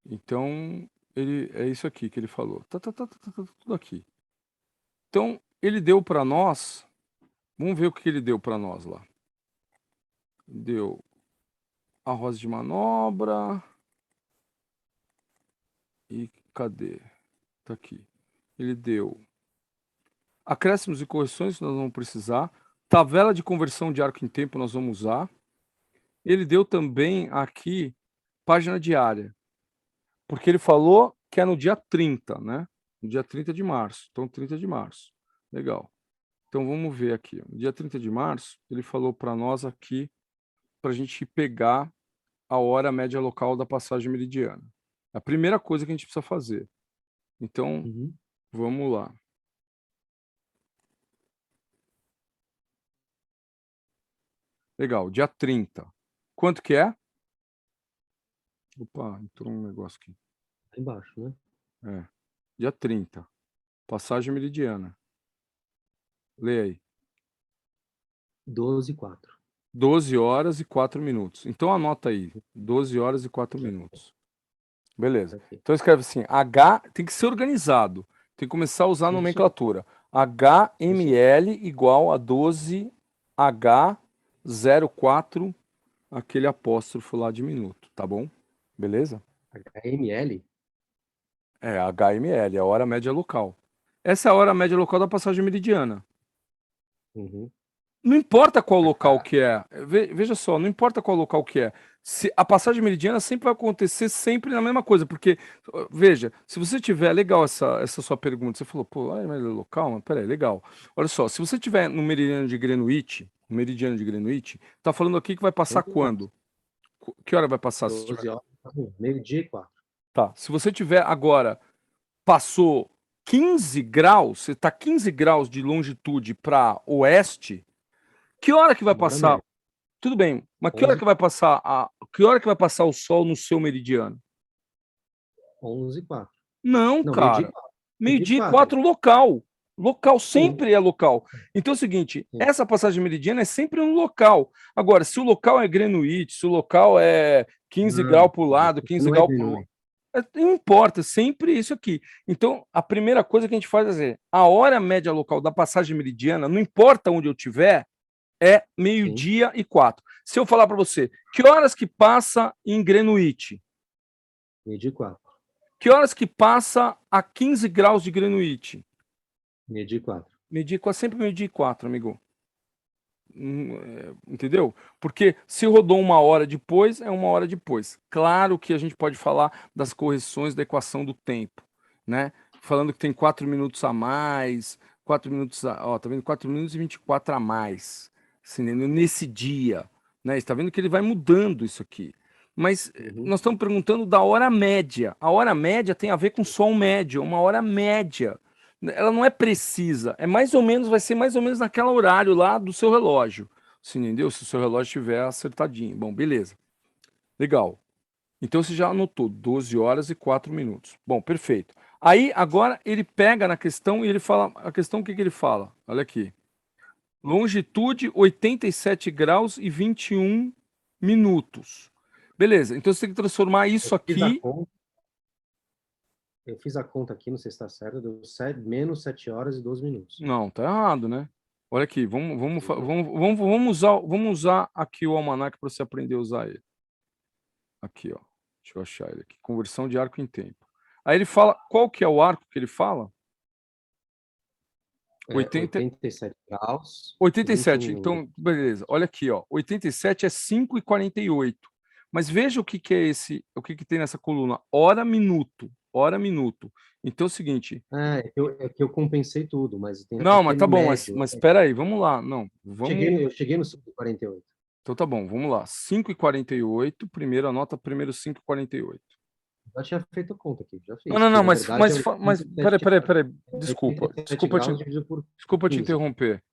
Então, é isso aqui que ele falou. Tudo aqui. Então, ele deu para nós. Vamos ver o que ele deu para nós lá. Deu a rosa de manobra. E cadê? Tá aqui. Ele deu acréscimos e correções que nós vamos precisar. Tabela de conversão de arco em tempo nós vamos usar. Ele deu também aqui página diária. Porque ele falou que é no dia 30, né? No dia 30 de março. Então, 30 de março. Legal. Então, vamos ver aqui. No dia 30 de março, ele falou para nós aqui, para a gente pegar a hora média local da passagem meridiana. É a primeira coisa que a gente precisa fazer. Então, Uhum. vamos lá. Legal, dia 30. Quanto que é? Opa, entrou um negócio aqui. Lá embaixo, né? Dia 30. Passagem meridiana. Lê aí. 12h04. 12 horas e 4 minutos. Então anota aí. 12 horas e 4 minutos. Beleza. Aqui. Então escreve assim, H tem que ser organizado. Tem que começar a usar a Isso. nomenclatura. HML igual a 12H04, aquele apóstrofo lá de minuto, tá bom? Beleza? HML? É, HML, a hora média local. Essa é a hora média local da passagem meridiana. Uhum. Não importa qual local H. que é. Veja só, não importa qual local que é. Se a passagem meridiana sempre vai acontecer sempre na mesma coisa, porque veja, se você tiver legal essa sua pergunta, você falou, pô, mas é local, mas peraí, legal. Olha só, se você tiver no meridiano de Greenwich, tá falando aqui que vai passar 11 horas. quando? Que hora vai passar? Se tiver? 12 horas. Meio-dia e 4. Tá. Se você tiver agora passou 15 graus, você está 15 graus de longitude para oeste, que hora que vai Uma hora passar? média. Tudo bem, mas que hora 11, que vai passar que hora que vai passar o sol no seu meridiano? 11h04. Não, Não, meio-dia e cara. 4. Meio-dia e Meio-dia e 4. 4 local. Local Sim. sempre é local. Então é o seguinte, Sim. essa passagem meridiana é sempre um local. Agora, se o local é Greenwich, se o local é 15 Não, graus para o lado, 15 não é graus para o outro, Greenwich. não importa, sempre isso aqui. Então, a primeira coisa que a gente faz é dizer, a hora média local da passagem meridiana, não importa onde eu estiver, é Sim. meio-dia e 4. Se eu falar para você, que horas que passa em Greenwich? Meio-dia e 4. Que horas que passa a 15 graus de Greenwich? Meio-dia e 4. Sempre meio-dia e 4, amigo. Entendeu? Porque se rodou uma hora depois, é uma hora depois. Claro que a gente pode falar das correções da equação do tempo, né? Falando que tem 4 minutos a mais, 4 minutos ó, tá vendo? 4 minutos e 24 a mais, assim, nesse dia, né? Está vendo que ele vai mudando isso aqui. Mas Uhum. nós estamos perguntando da hora média. A hora média tem a ver com sol médio, uma hora média. Ela não é precisa, é mais ou menos, vai ser mais ou menos naquele horário lá do seu relógio. Você entendeu? Se o seu relógio estiver acertadinho. Bom, beleza. Legal. Então você já anotou 12 horas e 4 minutos. Bom, perfeito. Aí agora ele pega na questão e ele fala, a questão o que que ele fala? Olha aqui. Longitude 87 graus e 21 minutos. Beleza. Então você tem que transformar Eu isso fiz a aqui. conta. Eu fiz a conta aqui, não sei se está certo, deu menos 7 horas e 12 minutos. Não, tá errado, né? Olha aqui, vamos usar aqui o almanac para você aprender a usar ele. Aqui, ó. Deixa eu achar ele aqui. Conversão de arco em tempo. Aí ele fala, qual que é o arco que ele fala? 87 graus, 21 87. minutos. Então, beleza. Olha aqui, ó. 87 é 5:48. Mas veja o que que é o que que tem nessa coluna? Hora, minuto. Hora, minuto. Então é o seguinte. É que eu compensei tudo, mas é Não, que é mas tá bom, médio. mas espera aí, vamos lá. Não, vamos. Eu cheguei no 5:48. Então tá bom, vamos lá. 5:48. Primeiro, anota primeiro 5:48. Já tinha feito a conta aqui, já Não, fiz, não, que não, na verdade é mas peraí. 87 graus dividido por Desculpa te 15. interromper.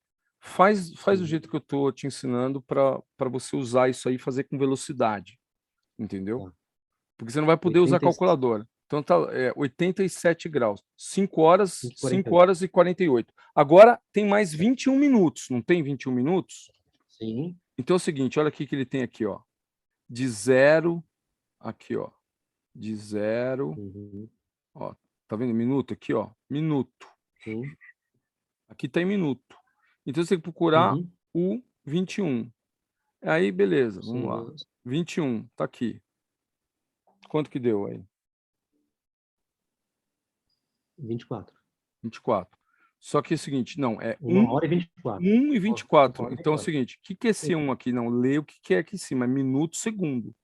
Faz do Sim, jeito que eu tô te ensinando para você usar isso aí e fazer com velocidade, entendeu? tá. Porque você não vai poder usar 87, calculadora. Então tá, 87 graus. 5 horas, 5 5:48. horas e 48. Agora tem mais 21 minutos, não tem 21 minutos? Sim. Então é o seguinte, olha aqui que ele tem aqui, ó. De zero, aqui, ó. De zero, Uhum. ó. Tá vendo? Minuto aqui, ó. Minuto. Sim. Aqui tá em minuto. Então você tem que procurar Uhum. o 21. Aí, beleza, vamos Sim, lá. 21, tá aqui. Quanto que deu aí? 24. 24. Só que é o seguinte, não, é 1 hora e 24. 1 e Ó, 24. 1 hora e Então é o 24. seguinte, o que que é esse 1 aqui? Não, lê o que que é aqui em cima, é minuto, segundo.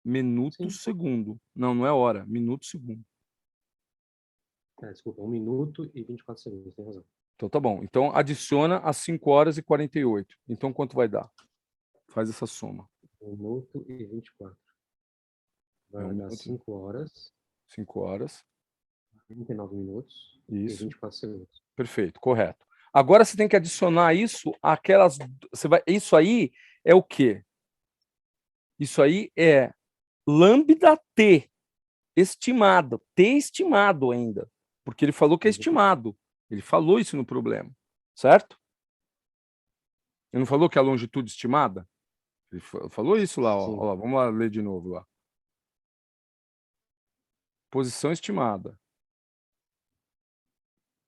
Minuto, Sim. segundo. Não, não é hora, minuto, segundo. Desculpa, 1 minuto e 24 segundos, tem razão. Então tá bom. Então adiciona as 5 horas e 48. Então quanto vai dar? Faz essa soma. 1 minuto e 24. É 1 Vai dar minuto, 5 horas, 5 horas. 39 minutos e Isso. 24 segundos. Perfeito, correto. Agora você tem que adicionar isso àquelas. Isso aí é o quê? Isso aí é lambda T estimado, T estimado ainda, porque ele falou que é Uhum. estimado. Ele falou isso no problema, certo? Ele não falou que é a longitude estimada? Ele falou isso lá, ó, Sim. ó, vamos lá ler de novo lá. Posição estimada.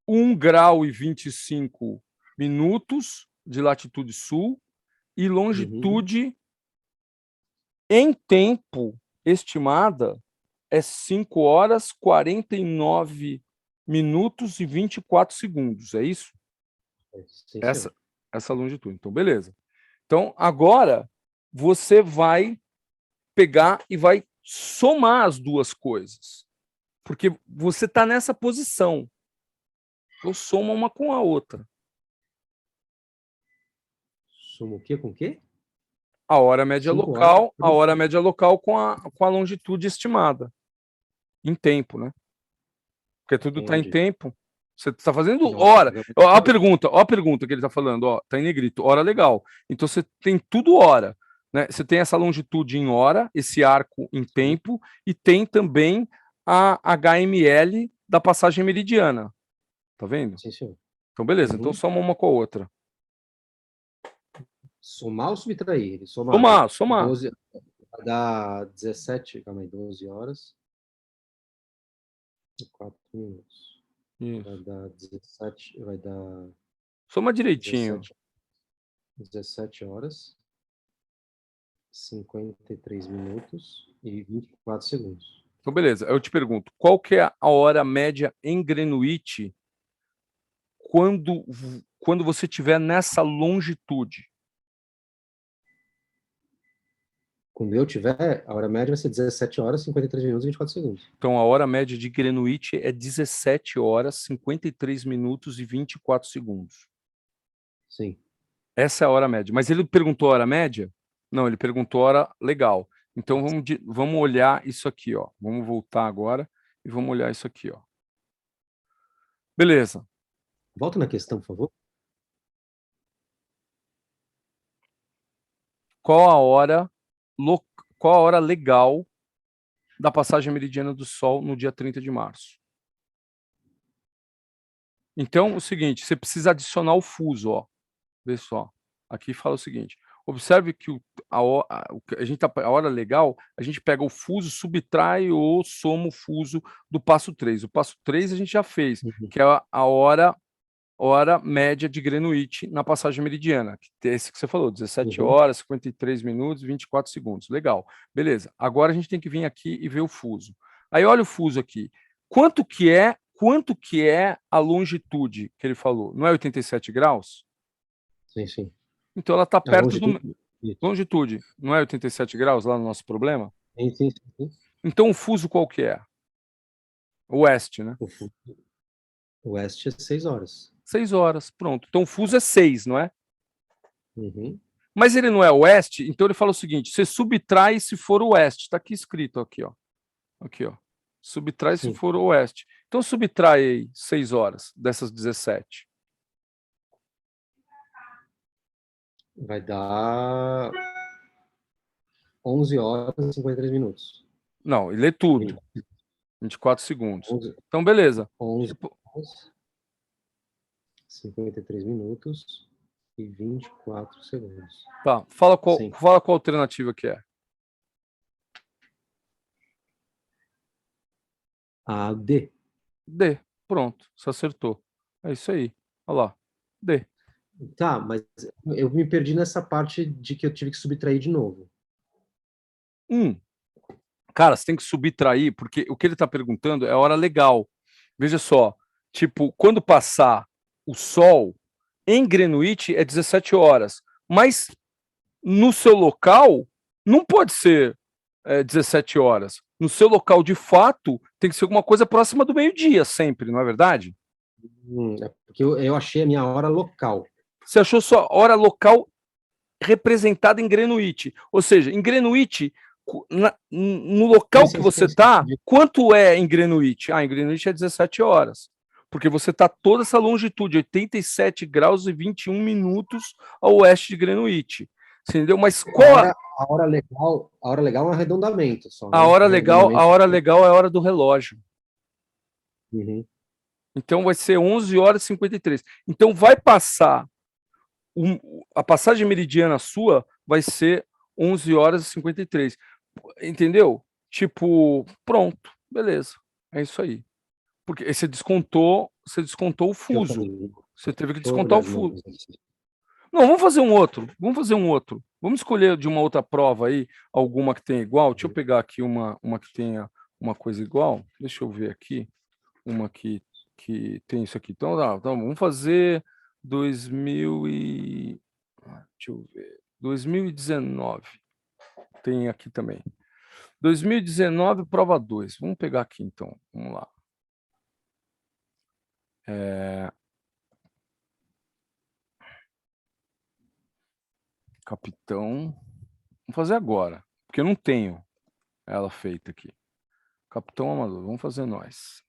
1 grau e 25 minutos de latitude sul e Uhum. longitude em tempo estimada é 5 horas, 49 minutos e 24 segundos, é isso? Sim, senhor. Essa longitude. Então, beleza. Então, agora você vai pegar e vai somar as duas coisas. Porque você está nessa posição. Então, soma uma com a outra. Soma o quê com o quê? A hora média 5 horas. local, a hora média local com a longitude estimada. Em tempo, né? Porque tudo está em Entendi. tempo. Você está fazendo Não, hora. Ó, não. ó a pergunta que ele está falando, ó, tá em negrito, hora legal. Então você tem tudo hora, né? Você tem essa longitude em hora, esse arco em Sim, tempo, e tem também a HML da passagem meridiana. Tá vendo? sim, senhor. Então, beleza. Então Uhum. soma uma com a outra. Somar ou subtrair? Ele soma Somar. 12, vai dar 17, calma aí, 12 horas e 4 minutos. Vai Isso. dar 17, vai dar Soma direitinho. 17, 17 horas, 53 minutos e 24 segundos. Então, beleza. Eu te pergunto, qual que é a hora média em Greenwich quando você estiver nessa longitude? Quando eu tiver, a hora média vai ser 17 horas, 53 minutos e 24 segundos. Então, a hora média de Greenwich é 17 horas, 53 minutos e 24 segundos. Sim. Essa é a hora média. Mas ele perguntou a hora média? Não, ele perguntou a hora legal. Então, vamos olhar isso aqui, ó. Vamos voltar agora e vamos olhar isso aqui, ó. Beleza. Volta na questão, por favor. Qual a hora, qual a hora legal da passagem meridiana do Sol no dia 30 de março? Então, o seguinte, você precisa adicionar o fuso, ó. Vê só. Aqui fala o seguinte: observe que a hora legal, a gente pega o fuso, subtrai ou soma o fuso do passo 3. O passo 3 a gente já fez, Uhum. que é a hora média de Greenwich na passagem meridiana, que é esse que você falou, 17 Uhum. horas, 53 minutos, 24 segundos. Legal. Beleza. Agora a gente tem que vir aqui e ver o fuso. Aí olha o fuso aqui. Quanto que é a longitude que ele falou? Não é 87 graus? Sim, sim. Então ela está A perto do longitude. Isso. longitude, não é 87 graus lá no nosso problema? Sim, sim, sim. Então o fuso qual que é? Oeste, né? O oeste é 6 horas. 6 horas, pronto. Então o fuso é 6, não é? Uhum. Mas ele não é oeste, então ele fala o seguinte: você subtrai se for oeste. Está aqui escrito, aqui, ó. Aqui, ó. Subtrai se Sim. for oeste. Então subtrai aí 6 horas dessas 17. Vai dar 11 horas e 53 minutos. Não, ele lê tudo. 24 segundos. Então, beleza. 11 horas, 53 minutos e 24 segundos. Tá, Sim. fala qual alternativa que é. A D. D. Pronto, você acertou. É isso aí. Olha lá. D. Tá, mas eu me perdi nessa parte de que eu tive que subtrair de novo. Cara, você tem que subtrair, porque o que ele está perguntando é a hora legal. Veja só, tipo, quando passar o sol, em Greenwich é 17 horas, mas no seu local não pode ser 17 horas. No seu local, de fato, tem que ser alguma coisa próxima do meio-dia, sempre, não é verdade? É porque eu achei a minha hora local. Você achou sua hora local representada em Greenwich. Ou seja, em Greenwich, no local que Sim, você sim, está, sim. quanto é em Greenwich? Ah, em Greenwich é 17 horas. Porque você está toda essa longitude, 87 graus e 21 minutos a oeste de Greenwich. Entendeu? Mas qual A hora legal é um arredondamento só, a né? hora Um legal? A arredondamento. hora legal é a hora do relógio. Uhum. Então vai ser 11 horas e 53. Então vai passar a passagem meridiana sua vai ser 11 horas e 53. Entendeu? Tipo, pronto, beleza. É isso aí. Porque você descontou o Deixa eu fuso. fazer. Você teve que Deixa eu descontar olhar o de novo. fuso. Não, vamos fazer um outro. Vamos fazer um outro. Vamos escolher de uma outra prova aí, alguma que tenha igual. Deixa eu pegar aqui uma que tenha uma coisa igual. Deixa eu ver aqui. Uma que tem isso aqui. Então vamos fazer 2000 e... Deixa eu ver. 2019. Tem aqui também. 2019, prova 2. Vamos pegar aqui, então. Vamos lá. Capitão. Vamos fazer agora, porque eu não tenho ela feita aqui. Capitão Amador, vamos fazer nós.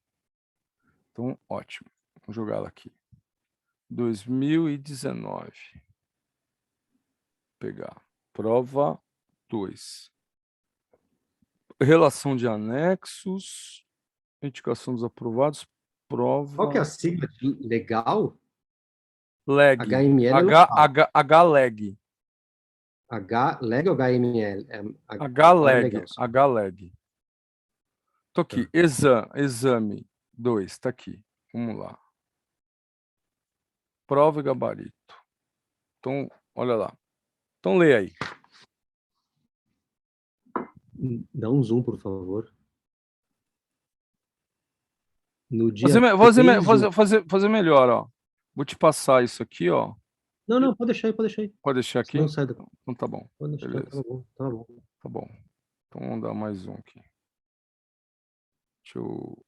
Então, ótimo. Vamos jogar ela aqui. 2019. Pegar. Prova 2. Relação de anexos. Indicação dos aprovados. Qual que é a Prova. sigla de legal? Leg. HML é local. H-leg. Leg ou HML? É H-leg. legal. H-leg. Tô aqui. Tá. Exame 2. Tá aqui. Vamos lá. Prova e gabarito. Então, olha lá. Então, lê aí. Dá um zoom, por favor. No dia 3 de Fazer melhor, ó. Vou te passar isso aqui, ó. Não, não, pode deixar aí, pode deixar aí. Pode deixar aqui? Senão sai da... Então tá bom. Pode deixar, tá Beleza. bom, tá bom. Tá bom. Então vamos dar mais um aqui. Deixa eu.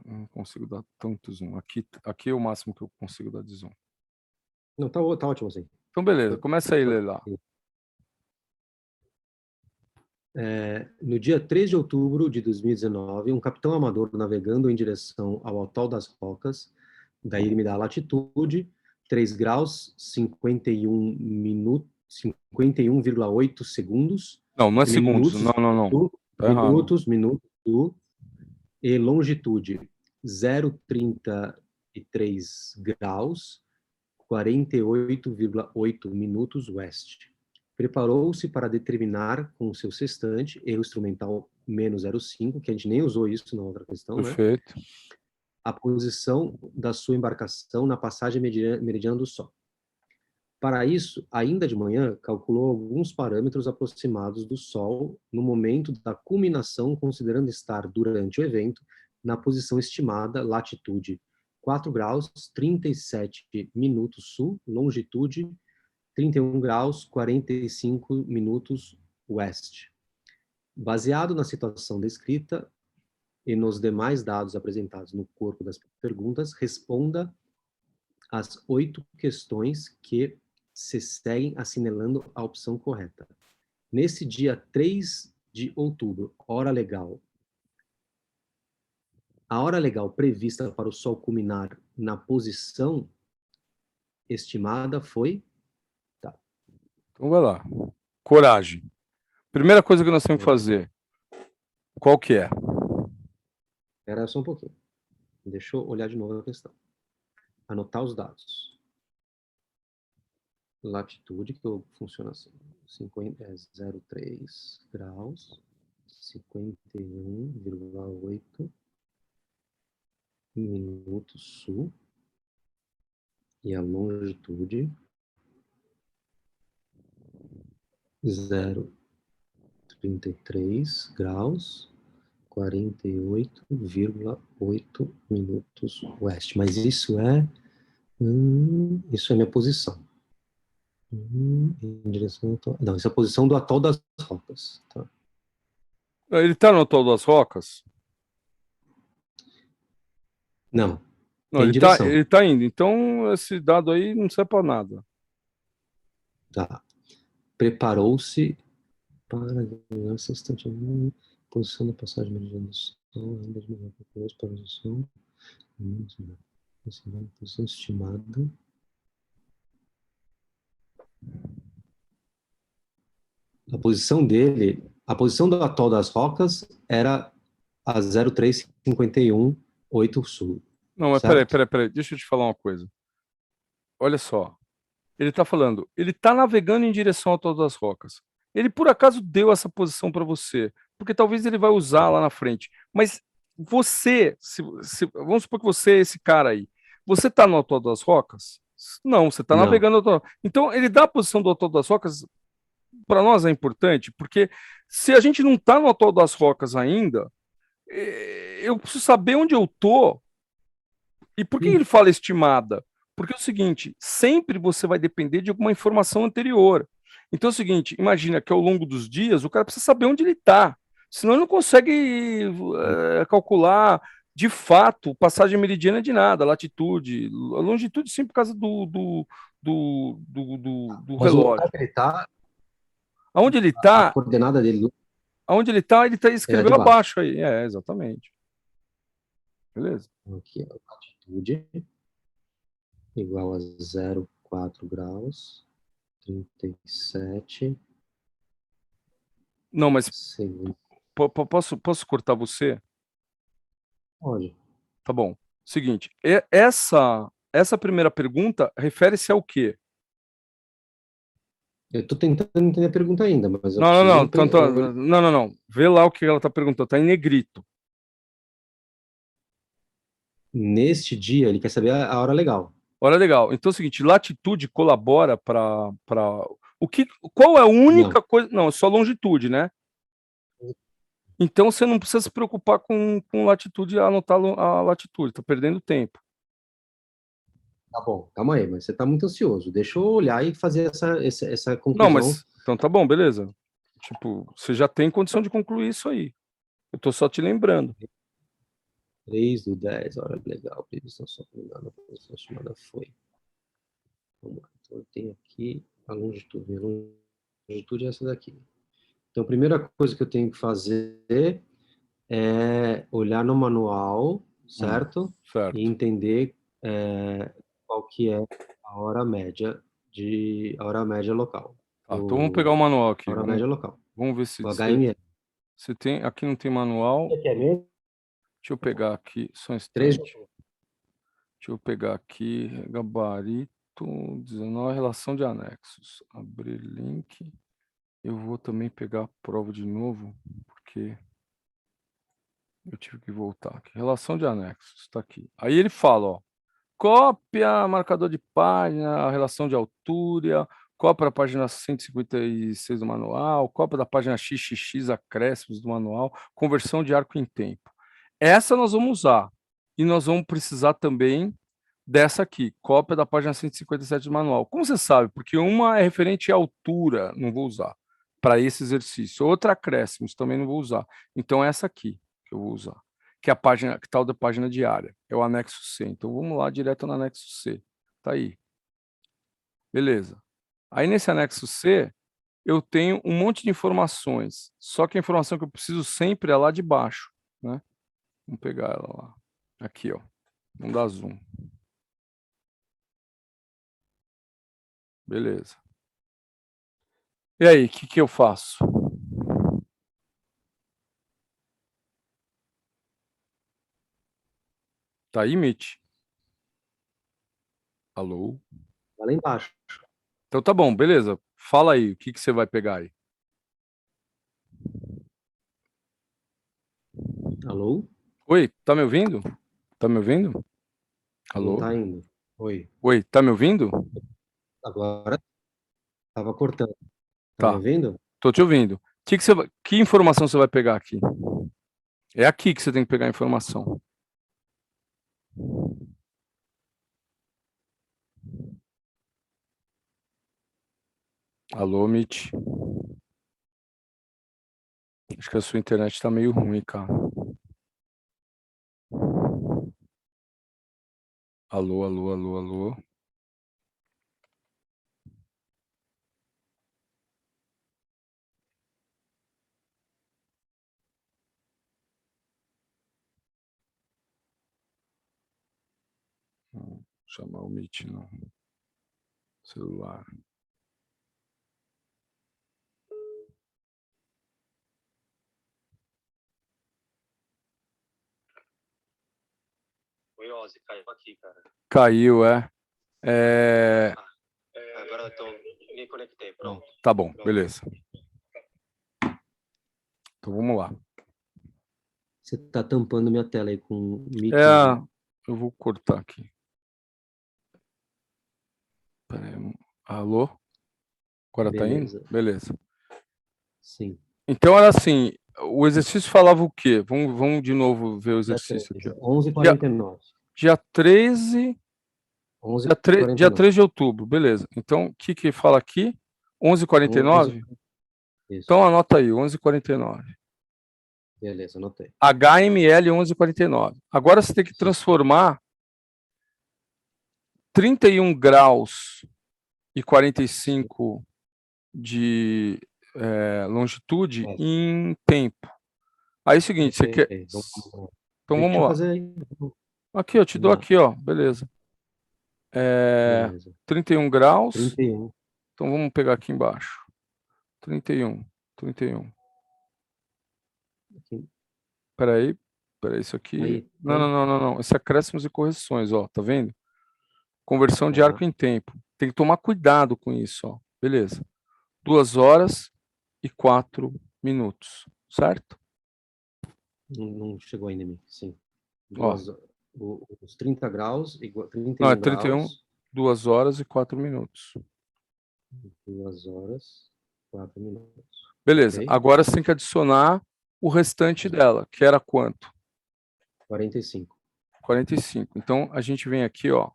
Não consigo dar tanto zoom. Aqui é o máximo que eu consigo dar de zoom. Não, tá ótimo assim. Então, beleza. Começa aí, lê lá. No dia 3 de outubro de 2019, um capitão amador navegando em direção ao Atol das Rocas, daí ele me dá a latitude, 3 graus, 51 minutos, 51,8 segundos, Não, não é segundos. minutos, Não. Tá errado. minutos, e longitude 0,33 graus, 48,8 minutos oeste. Preparou-se para determinar com seu sextante, erro instrumental menos 0,5, que a gente nem usou isso na outra questão, né? Perfeito. A posição da sua embarcação na passagem meridiana do Sol. Para isso, ainda de manhã, calculou alguns parâmetros aproximados do Sol no momento da culminação, considerando estar, durante o evento, na posição estimada, latitude 4 graus 37 minutos sul, longitude 31 graus 45 minutos oeste. Baseado na situação descrita e nos demais dados apresentados no corpo das perguntas, responda as 8 questões que se seguem assinalando a opção correta. Nesse dia 3 de outubro, hora legal. A hora legal prevista para o Sol culminar na posição estimada foi... Tá. Então vai lá. Coragem. Primeira coisa que nós temos que fazer. Qual que é? Espera só um pouquinho. Deixa eu olhar de novo a questão. Anotar os dados. Latitude, que funciona assim. 0,3 graus, 51,8 minutos sul. E a longitude 0,33 graus, 48,8 minutos oeste. Mas isso é minha posição. Em direção ao... Não, isso é a posição do atol das rocas. Tá. Ele está no atol das rocas? Não. Não, ele tá indo. Então, esse dado aí não serve para nada. Tá. Preparou-se para ganhar essa instante. Posição da passagem meridiana do Sol, ainda de manhã, posição estimada. A posição dele, a posição do atol das rocas era a 03518 sul. Não, mas certo? peraí, deixa eu te falar uma coisa. Olha só, ele está falando, ele está navegando em direção ao atol das rocas. Ele por acaso deu essa posição para você, porque talvez ele vai usar lá na frente. Mas você, vamos supor que você é esse cara aí, você está no atol das rocas? Não, você está Não. navegando no atol. Então, ele dá a posição do atol das rocas, para nós é importante, porque se a gente não está no atol das rocas ainda, eu preciso saber onde eu tô. E por que ele fala estimada? Porque é o seguinte, sempre você vai depender de alguma informação anterior. Então é o seguinte, imagina que ao longo dos dias o cara precisa saber onde ele está, senão ele não consegue calcular de fato passagem meridiana de nada, latitude, a longitude sim por causa do Mas o local relógio. que ele está, Aonde ele a está, coordenada dele ele é a escreveu de baixo. abaixo aí. É, exatamente. Beleza? Aqui, a latitude igual a 0,4 graus, 37 Não, mas segundos. posso cortar você? Pode. Tá bom. Seguinte, essa primeira pergunta refere-se ao quê? Eu estou tentando entender a pergunta ainda, mas eu Não, não, preciso... não, não, não, não. Vê lá o que ela está perguntando, está em negrito. Neste dia, ele quer saber a hora legal. Olha, legal. Então é o seguinte, latitude colabora qual é a Não. única coisa? Não, é só longitude, né? Então você não precisa se preocupar com latitude e anotar a latitude, tá perdendo tempo. Tá bom, calma aí, mas você está muito ansioso. Deixa eu olhar e fazer essa Não, conclusão. mas então tá bom, beleza. Tipo, você já tem condição de concluir isso aí. Eu tô só te lembrando. 3/10, hora legal. Previsão só combinada, a posição estimada foi. Vamos lá. Então, eu tenho aqui a longitude. A longitude é essa daqui. Então, a primeira coisa que eu tenho que fazer é olhar no manual, certo? E Certo. entender qual que é a hora média local. Tá, então vamos pegar o manual aqui. A hora média local. Vamos ver se O você, HML. você tem. Aqui não tem manual. Aqui é mesmo? Deixa eu pegar aqui, só um 3 instante. Deixa eu pegar aqui, gabarito 19, relação de anexos. Abrir link. Eu vou também pegar a prova de novo, porque eu tive que voltar aqui. Relação de anexos, está aqui. Aí ele fala, ó, cópia, marcador de página, relação de altura, cópia da página 156 do manual, cópia da página XXX, acréscimos do manual, conversão de arco em tempo. Essa nós vamos usar. E nós vamos precisar também dessa aqui, cópia da página 157 do manual. Como você sabe? Porque uma é referente à altura, não vou usar, para esse exercício. Outra, acréscimos, também não vou usar. Então, essa aqui que eu vou usar, que é a página, que tal da página diária, é o anexo C. Então, vamos lá direto no anexo C. Tá aí. Beleza. Aí, nesse anexo C, eu tenho um monte de informações, só que a informação que eu preciso sempre é lá de baixo, né? Vamos pegar ela lá. Aqui, ó. Vamos dar zoom. Beleza. E aí, o que eu faço? Tá aí, Mitch? Alô? Vai lá embaixo. Então tá bom, beleza. Fala aí, o que você vai pegar aí? Alô? Oi, tá me ouvindo? Tá me ouvindo? Não Alô? tá indo. Oi. Oi, tá me ouvindo? Agora tava cortando. Tá me Tá, ouvindo? tô te ouvindo. Que informação você vai pegar aqui? É aqui que você tem que pegar a informação. Alô, Mitch? Acho que a sua internet tá meio ruim, cara. Alô, alô, alô, alô. Chamar o Mitch no celular. Oi, Ozzy, caiu aqui, cara. Caiu, é. É... Agora eu tô me conectei, pronto. Tá bom, beleza. Então vamos lá. Você tá tampando minha tela aí com meeting, É, né? eu vou cortar aqui. Pera aí. Alô? Agora tá indo? Beleza. Beleza. Sim. Então era assim, o exercício falava o quê? Vamos de novo ver o Dia exercício 13, aqui, ó. Dia, 11h49. dia 13, dia 3 11h49. de outubro, beleza. Então, o que fala aqui? 11, 11h49? Então isso. anota aí, 11h49. Beleza, anotei. HML 11h49. Agora você tem que Sim. transformar 31 graus e 45 de longitude É, em tempo. Aí é o seguinte, você quer. ok. Então Deixa vamos eu lá. fazer aí. Aqui, eu te dou Vamos lá. aqui, ó. Beleza. É, Beleza. 31 graus. 31. Então vamos pegar aqui embaixo. 31. 31. Aqui. Peraí. Peraí, isso aqui. Aí, Não, não, não, não, não. Esse é acréscimos e correções, ó. Tá vendo? Conversão de tá. arco em tempo. Tem que tomar cuidado com isso, ó. Beleza. 2 horas e 4 minutos. Certo? Não chegou ainda em mim. Sim. Ó. Os 30 graus, Não, é 31 31. graus, 2 horas e 4 minutos. 2 horas, 4 minutos. Beleza. Ok? Agora você tem que adicionar o restante dela, que era quanto? 45. 45. Então, a gente vem aqui, ó.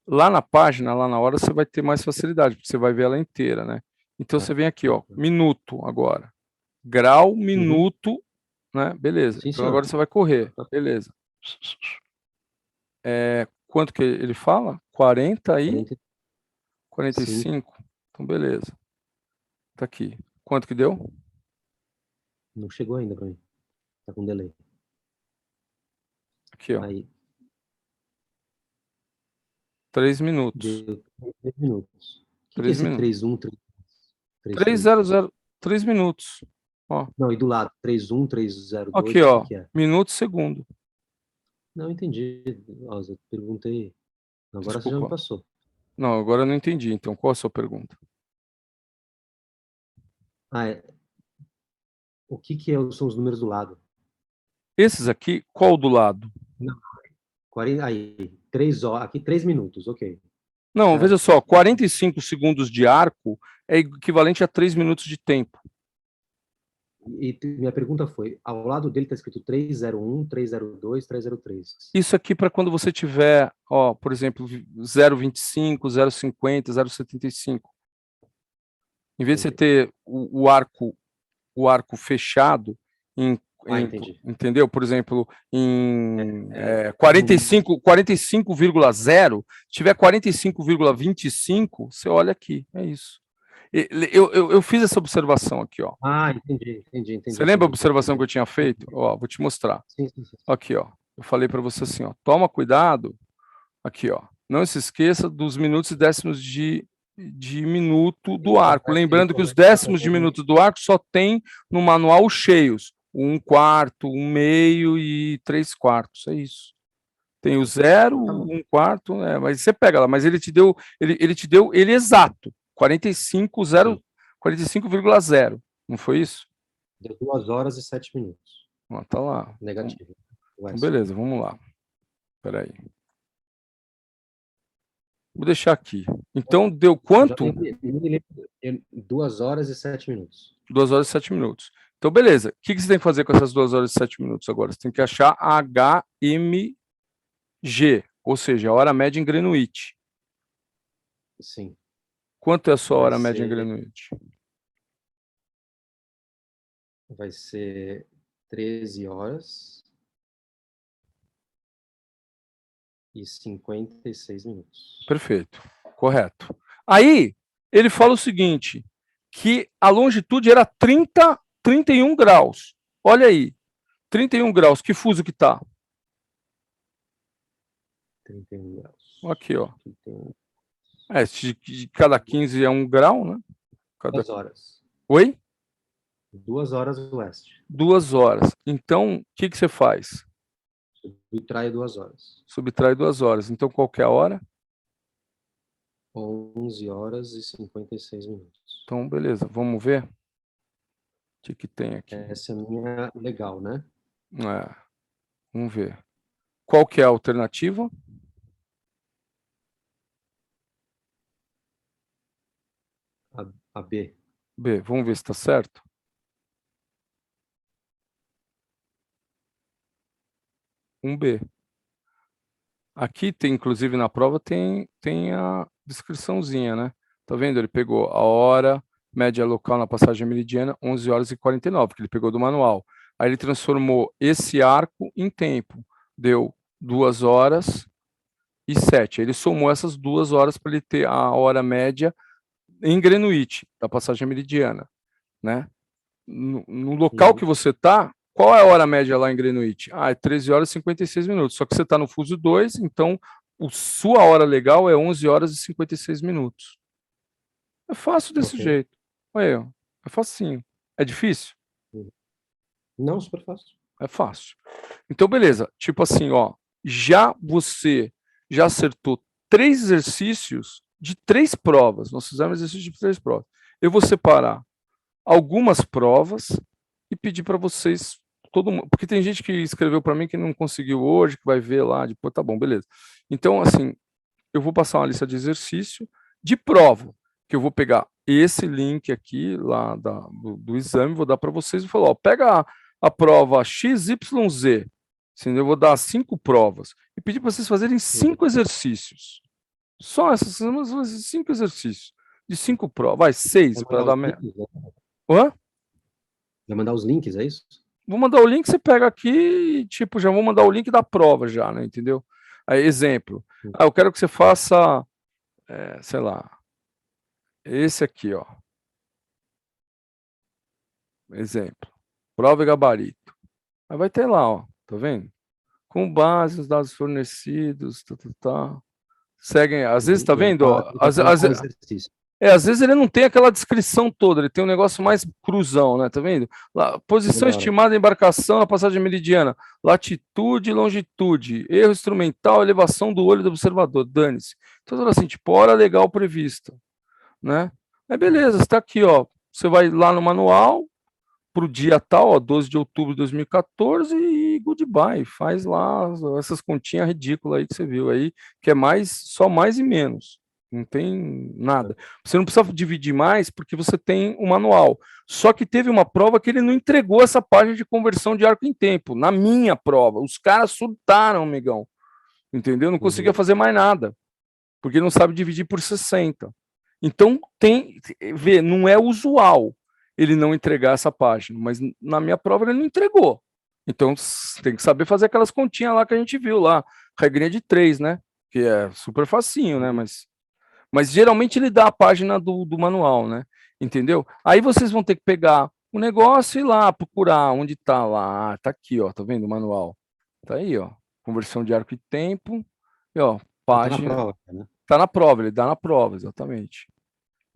Lá na página, lá na hora, você vai ter mais facilidade, porque você vai ver ela inteira, né? Então, Tá, você vem aqui, tá, ó, tá. minuto agora. Grau, Uhum. minuto, né? Beleza. Sim, Então, senhor. agora você vai correr. Tá. Beleza. Quanto que ele fala? 40 e 45. 45. Então, beleza. Tá aqui. Quanto que deu? Não chegou ainda para mim. Tá com delay. Aqui, ó. Aí, 3 minutos. deu 3 minutos. O que é 3 esse minutos. 31, 33? 300, 3 minutos. Ó. Não, e do lado, 31, Aqui, 302, o que ó. que é? Minuto e segundo. Não entendi. Nossa, eu perguntei. Agora você já me Desculpa. passou. Não, agora eu não entendi. Então, qual a sua pergunta? Ah, o que que são os números do lado? Esses aqui, qual do lado? Não. 40, aí, 3 horas, aqui 3 minutos, ok. Não, Certo? veja só, 45 segundos de arco é equivalente a 3 minutos de tempo. E minha pergunta foi, ao lado dele está escrito 301, 302, 303. Isso aqui para quando você tiver, ó, por exemplo, 0,25, 0,50, 0,75. Em vez de você Entendi. ter o arco fechado Entendi. entendeu? Por exemplo, em É, 45,0, se tiver 45,25, você olha aqui, é isso. Eu fiz essa observação aqui, ó. entendi Você a lembra a pergunta. observação que eu tinha feito? Ó, vou te mostrar. Sim. Aqui, ó. Eu falei para você assim, ó. Toma cuidado. Aqui, ó. Não se esqueça dos minutos e décimos de minuto do arco. Lembrando que os décimos de minuto do arco só tem no manual cheios. 1/4, 1/2 e 3/4. É isso. Tem o 0, Tá bom. 1/4, mas você pega lá, mas ele te deu ele exato. 45,0. Não foi isso? Deu 2 horas e 7 minutos. Ó, tá lá. Negativo. Então, beleza, vamos lá. Espera aí. Vou deixar aqui. Então, deu quanto? 2 horas e 7 minutos. 2 horas e 7 minutos. Então, beleza. O que você tem que fazer com essas 2 horas e 7 minutos agora? Você tem que achar a HMG, ou seja, a hora média em Greenwich. Sim. Quanto é a sua hora média em ser- Greenwich? Vai ser 13 horas e 56 minutos. Perfeito. Correto. Aí, ele fala o seguinte, que a longitude era 31 graus. Olha aí, 31 graus. Que fuso que tá? 31 graus. Aqui, ó. 31. De cada 15 é 1 grau, né? 2 horas. Oi? 2 horas oeste. 2 horas. Então, o que você faz? Subtrai 2 horas. Subtrai 2 horas. Então, qual que é a hora? 11 horas e 56 minutos. Então, beleza. Vamos ver o que tem aqui. Essa é a minha legal, né? Vamos ver. Qual que é a alternativa? A B. B. Vamos ver se está certo. B. Aqui tem, inclusive na prova, tem a descriçãozinha, né? Tá vendo? Ele pegou a hora, média local na passagem meridiana, 11 horas e 49, que ele pegou do manual. Aí ele transformou esse arco em tempo. Deu 2 horas e 7. Ele somou essas 2 horas para ele ter a hora média em Greenwich, da passagem meridiana, né? No local que você está, qual é a hora média lá em Greenwich? É 13 horas e 56 minutos. Só que você está no fuso 2, então sua hora legal é 11 horas e 56 minutos. É fácil desse jeito. Olha aí, é facinho. É difícil? Não, super fácil. É fácil. Então, beleza. Tipo assim, ó, você já acertou 3 exercícios de 3 provas. Nós fizemos exercício de 3 provas. Eu vou separar algumas provas e pedir para vocês, todo mundo, porque tem gente que escreveu para mim que não conseguiu hoje, que vai ver lá, depois tá bom, beleza. Então, assim, eu vou passar uma lista de exercício de prova, que eu vou pegar esse link aqui lá do exame, vou dar para vocês e falar, ó, pega a prova XYZ, assim, eu vou dar 5 provas e pedir para vocês fazerem 5 exercícios. Só essas 5 exercícios de 5 provas, vai 6 para dar Vai mandar os links, é isso? Vou mandar o link, você pega aqui e, tipo, já vou mandar o link da prova já, né, entendeu? Aí, exemplo, eu quero que você faça, sei lá, esse aqui, ó. Exemplo, prova e gabarito. Aí vai ter lá, ó, tá vendo? Com base nos dados fornecidos, Seguem, às vezes, tá vendo, ó, às vezes ele não tem aquela descrição toda, ele tem um negócio mais cruzão, né? Tá vendo? Lá, posição estimada da embarcação na passagem meridiana, latitude e longitude, erro instrumental, elevação do olho do observador, dane-se. Então, assim, tipo, hora legal prevista, né? Aí, beleza, você tá aqui, ó, você vai lá no manual, pro dia tal, ó, 12 de outubro de 2014, e goodbye. Faz lá essas continhas ridículas aí que você viu aí, que é só mais e menos. Não tem nada. Você não precisa dividir mais porque você tem o manual. Só que teve uma prova que ele não entregou essa página de conversão de arco em tempo. Na minha prova, os caras surtaram, amigão. Entendeu? Não conseguia fazer mais nada, porque não sabe dividir por 60. Então, vê, não é usual ele não entregar essa página, mas na minha prova ele não entregou. Então, tem que saber fazer aquelas continhas lá que a gente viu lá, regrinha de 3, né? Que é super facinho, né? Mas geralmente ele dá a página do manual, né? Entendeu? Aí vocês vão ter que pegar o negócio e ir lá procurar onde tá lá. Ah, tá aqui, ó, tá vendo o manual? Tá aí, ó. Conversão de arco e tempo. E, ó, Tá na página. prova, né? Tá na prova, ele dá na prova, exatamente.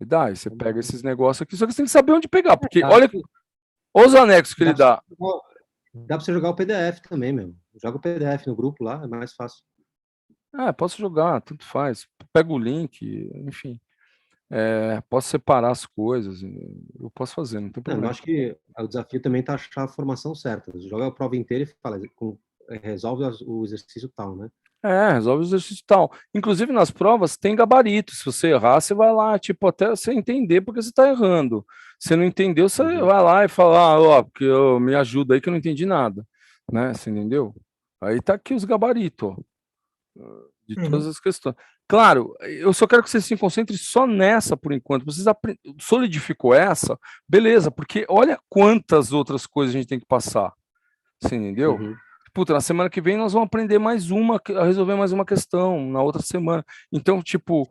E dá, aí você pega esses negócios aqui, só que você tem que saber onde pegar, porque olha os anexos que ele dá. Dá pra você jogar o PDF também, meu. Joga o PDF no grupo lá, é mais fácil. Ah, posso jogar, tanto faz. Pega o link, enfim. Posso separar as coisas, eu posso fazer, não tem Não, eu problema. acho que o desafio também tá achar a formação certa. Você joga a prova inteira e fala, resolve o exercício tal, né? Resolve o exercício e tal. Inclusive nas provas tem gabarito. Se você errar, você vai lá, tipo, até você entender porque você está errando. Se não entendeu, você vai lá e fala, ó, porque me ajuda aí que eu não entendi nada, né? Você entendeu? Aí tá aqui os gabaritos, ó, de todas as questões. Claro, eu só quero que você se concentre só nessa por enquanto. Vocês solidificou essa, beleza, porque olha quantas outras coisas a gente tem que passar. Você entendeu? Puta, na semana que vem nós vamos aprender a resolver mais uma questão, na outra semana. Então, tipo,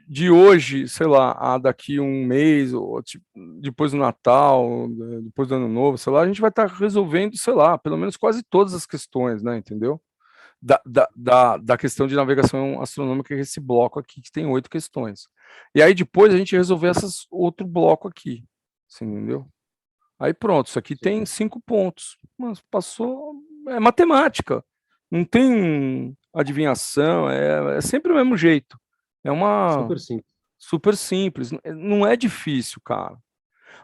de hoje, sei lá, a daqui um mês, ou tipo, depois do Natal, depois do Ano Novo, sei lá, a gente vai estar resolvendo, sei lá, pelo menos quase todas as questões, né, entendeu? Da questão de navegação astronômica, que é esse bloco aqui, que tem 8 questões. E aí depois a gente resolver essas outro bloco aqui, você entendeu? Aí pronto, isso aqui tem 5 pontos. Mas passou. É matemática. Não tem adivinhação, é sempre o mesmo jeito. É uma Super simples. super simples. Não é difícil, cara.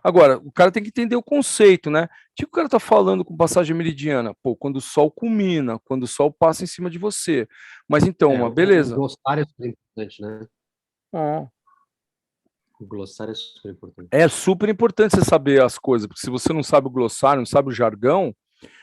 Agora, o cara tem que entender o conceito, né? O que o cara tá falando com passagem meridiana? Pô, quando o sol culmina, quando o sol passa em cima de você. Mas então, O beleza. glossário é super importante, né? Ah. O glossário é super importante. É super importante você saber as coisas, porque se você não sabe o glossário, não sabe o jargão,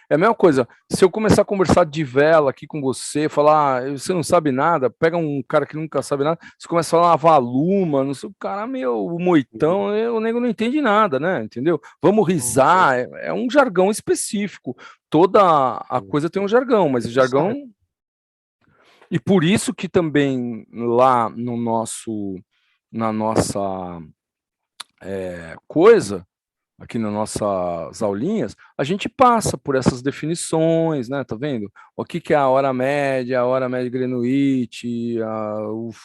é a mesma coisa. Se eu começar a conversar de vela aqui com você, falar, você não sabe nada, pega um cara que nunca sabe nada, você começa a falar valuma, não sei, o cara, meu, o moitão, o nego não entende nada, né? Entendeu? Vamos risar, é um jargão específico. Toda a coisa tem um jargão, mas o jargão. E por isso que também lá no na nossa coisa, aqui nas nossas aulinhas, a gente passa por essas definições, né? Tá vendo? O que que é a hora média Greenwich,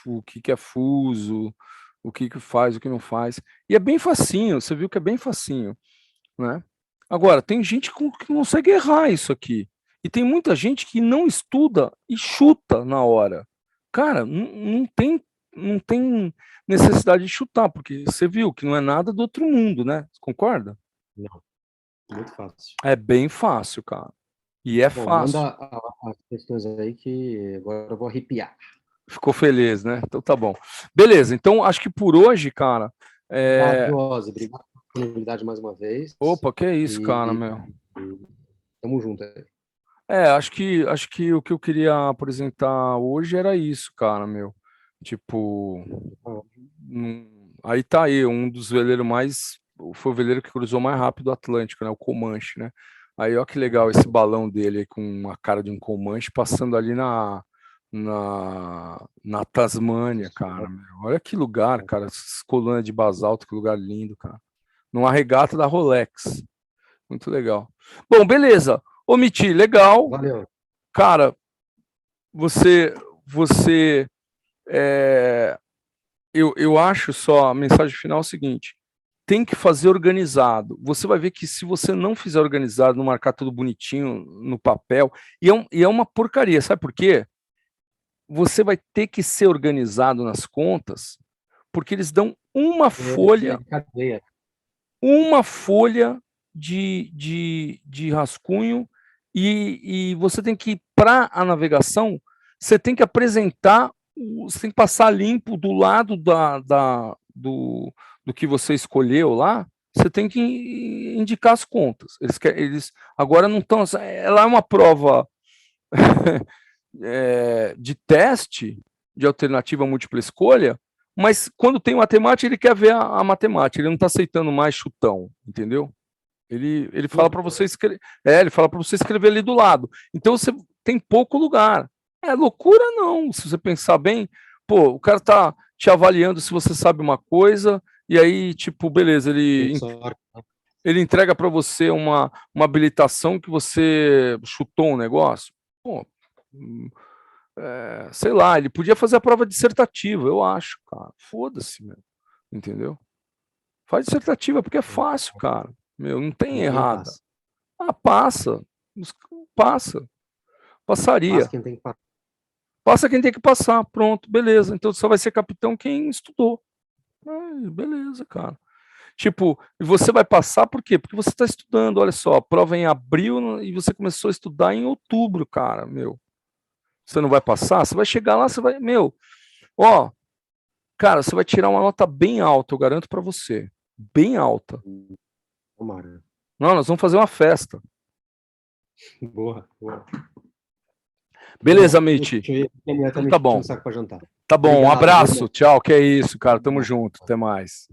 o que que é fuso, o que que faz, o que não faz. E é bem facinho, você viu que é bem facinho, né? Agora, tem gente que consegue errar isso aqui. E tem muita gente que não estuda e chuta na hora. Cara, não tem necessidade de chutar, porque você viu que não é nada do outro mundo, né? Você concorda? Não, muito fácil. É bem fácil, cara. E é Bom, fácil. manda as questões aí que agora eu vou arrepiar. Ficou feliz, né? Então tá bom. Beleza, então acho que por hoje, cara. Obrigado, Ozzy. Obrigado pela disponibilidade mais uma vez. Opa, que é isso, cara, E, meu. e tamo junto aí. Acho que o que eu queria apresentar hoje era isso, cara, meu. Tipo, aí tá aí, um dos veleiros mais. Foi o veleiro que cruzou mais rápido o Atlântico, né? O Comanche, né? Aí, ó que legal esse balão dele aí, com a cara de um Comanche passando ali na Tasmânia, cara. Meu. Olha que lugar, cara. Essas colunas de basalto, que lugar lindo, cara. Numa regata da Rolex. Muito legal. Bom, beleza. Ô, Miti, legal. Valeu. Cara, você, é, eu acho só a mensagem final é o seguinte: tem que fazer organizado. Você vai ver que se você não fizer organizado, não marcar tudo bonitinho no papel, e é uma porcaria, sabe por quê? Você vai ter que ser organizado nas contas, porque eles dão uma folha de rascunho e você tem que, para a navegação, você tem que apresentar, você tem que passar limpo do lado do que você escolheu lá, você tem que indicar as contas. Eles agora não estão. Ela é uma prova de teste de alternativa múltipla escolha, mas quando tem matemática, ele quer ver a matemática, ele não está aceitando mais chutão, entendeu? Ele fala para você escrever, ele fala para você escrever ali do lado. Então você tem pouco lugar. É loucura não, se você pensar bem, pô, o cara tá te avaliando se você sabe uma coisa e aí tipo, beleza, ele entrega para você uma habilitação que você chutou um negócio. Pô, sei lá, ele podia fazer a prova dissertativa, eu acho, cara. Foda-se, meu. Entendeu? Faz dissertativa porque é fácil, cara. Meu, não tem errada. Passa. Ah, passa. Passa. Passaria. Passa quem tem que passar. Passa quem tem que passar. Pronto, beleza. Então só vai ser capitão quem estudou. Beleza, cara. Tipo, e você vai passar por quê? Porque você está estudando. Olha só, a prova é em abril e você começou a estudar em outubro, cara, meu. Você não vai passar? Você vai chegar lá, você vai. Meu, ó, cara, você vai tirar uma nota bem alta, eu garanto para você. Bem alta. Tomara. Não, nós vamos fazer uma festa. Boa, boa. Beleza, Mitch. Então tá bom. Saco pra jantar. Tá bom, Obrigado, um abraço. irmão. Tchau, que é isso, cara. Tamo junto. Até mais.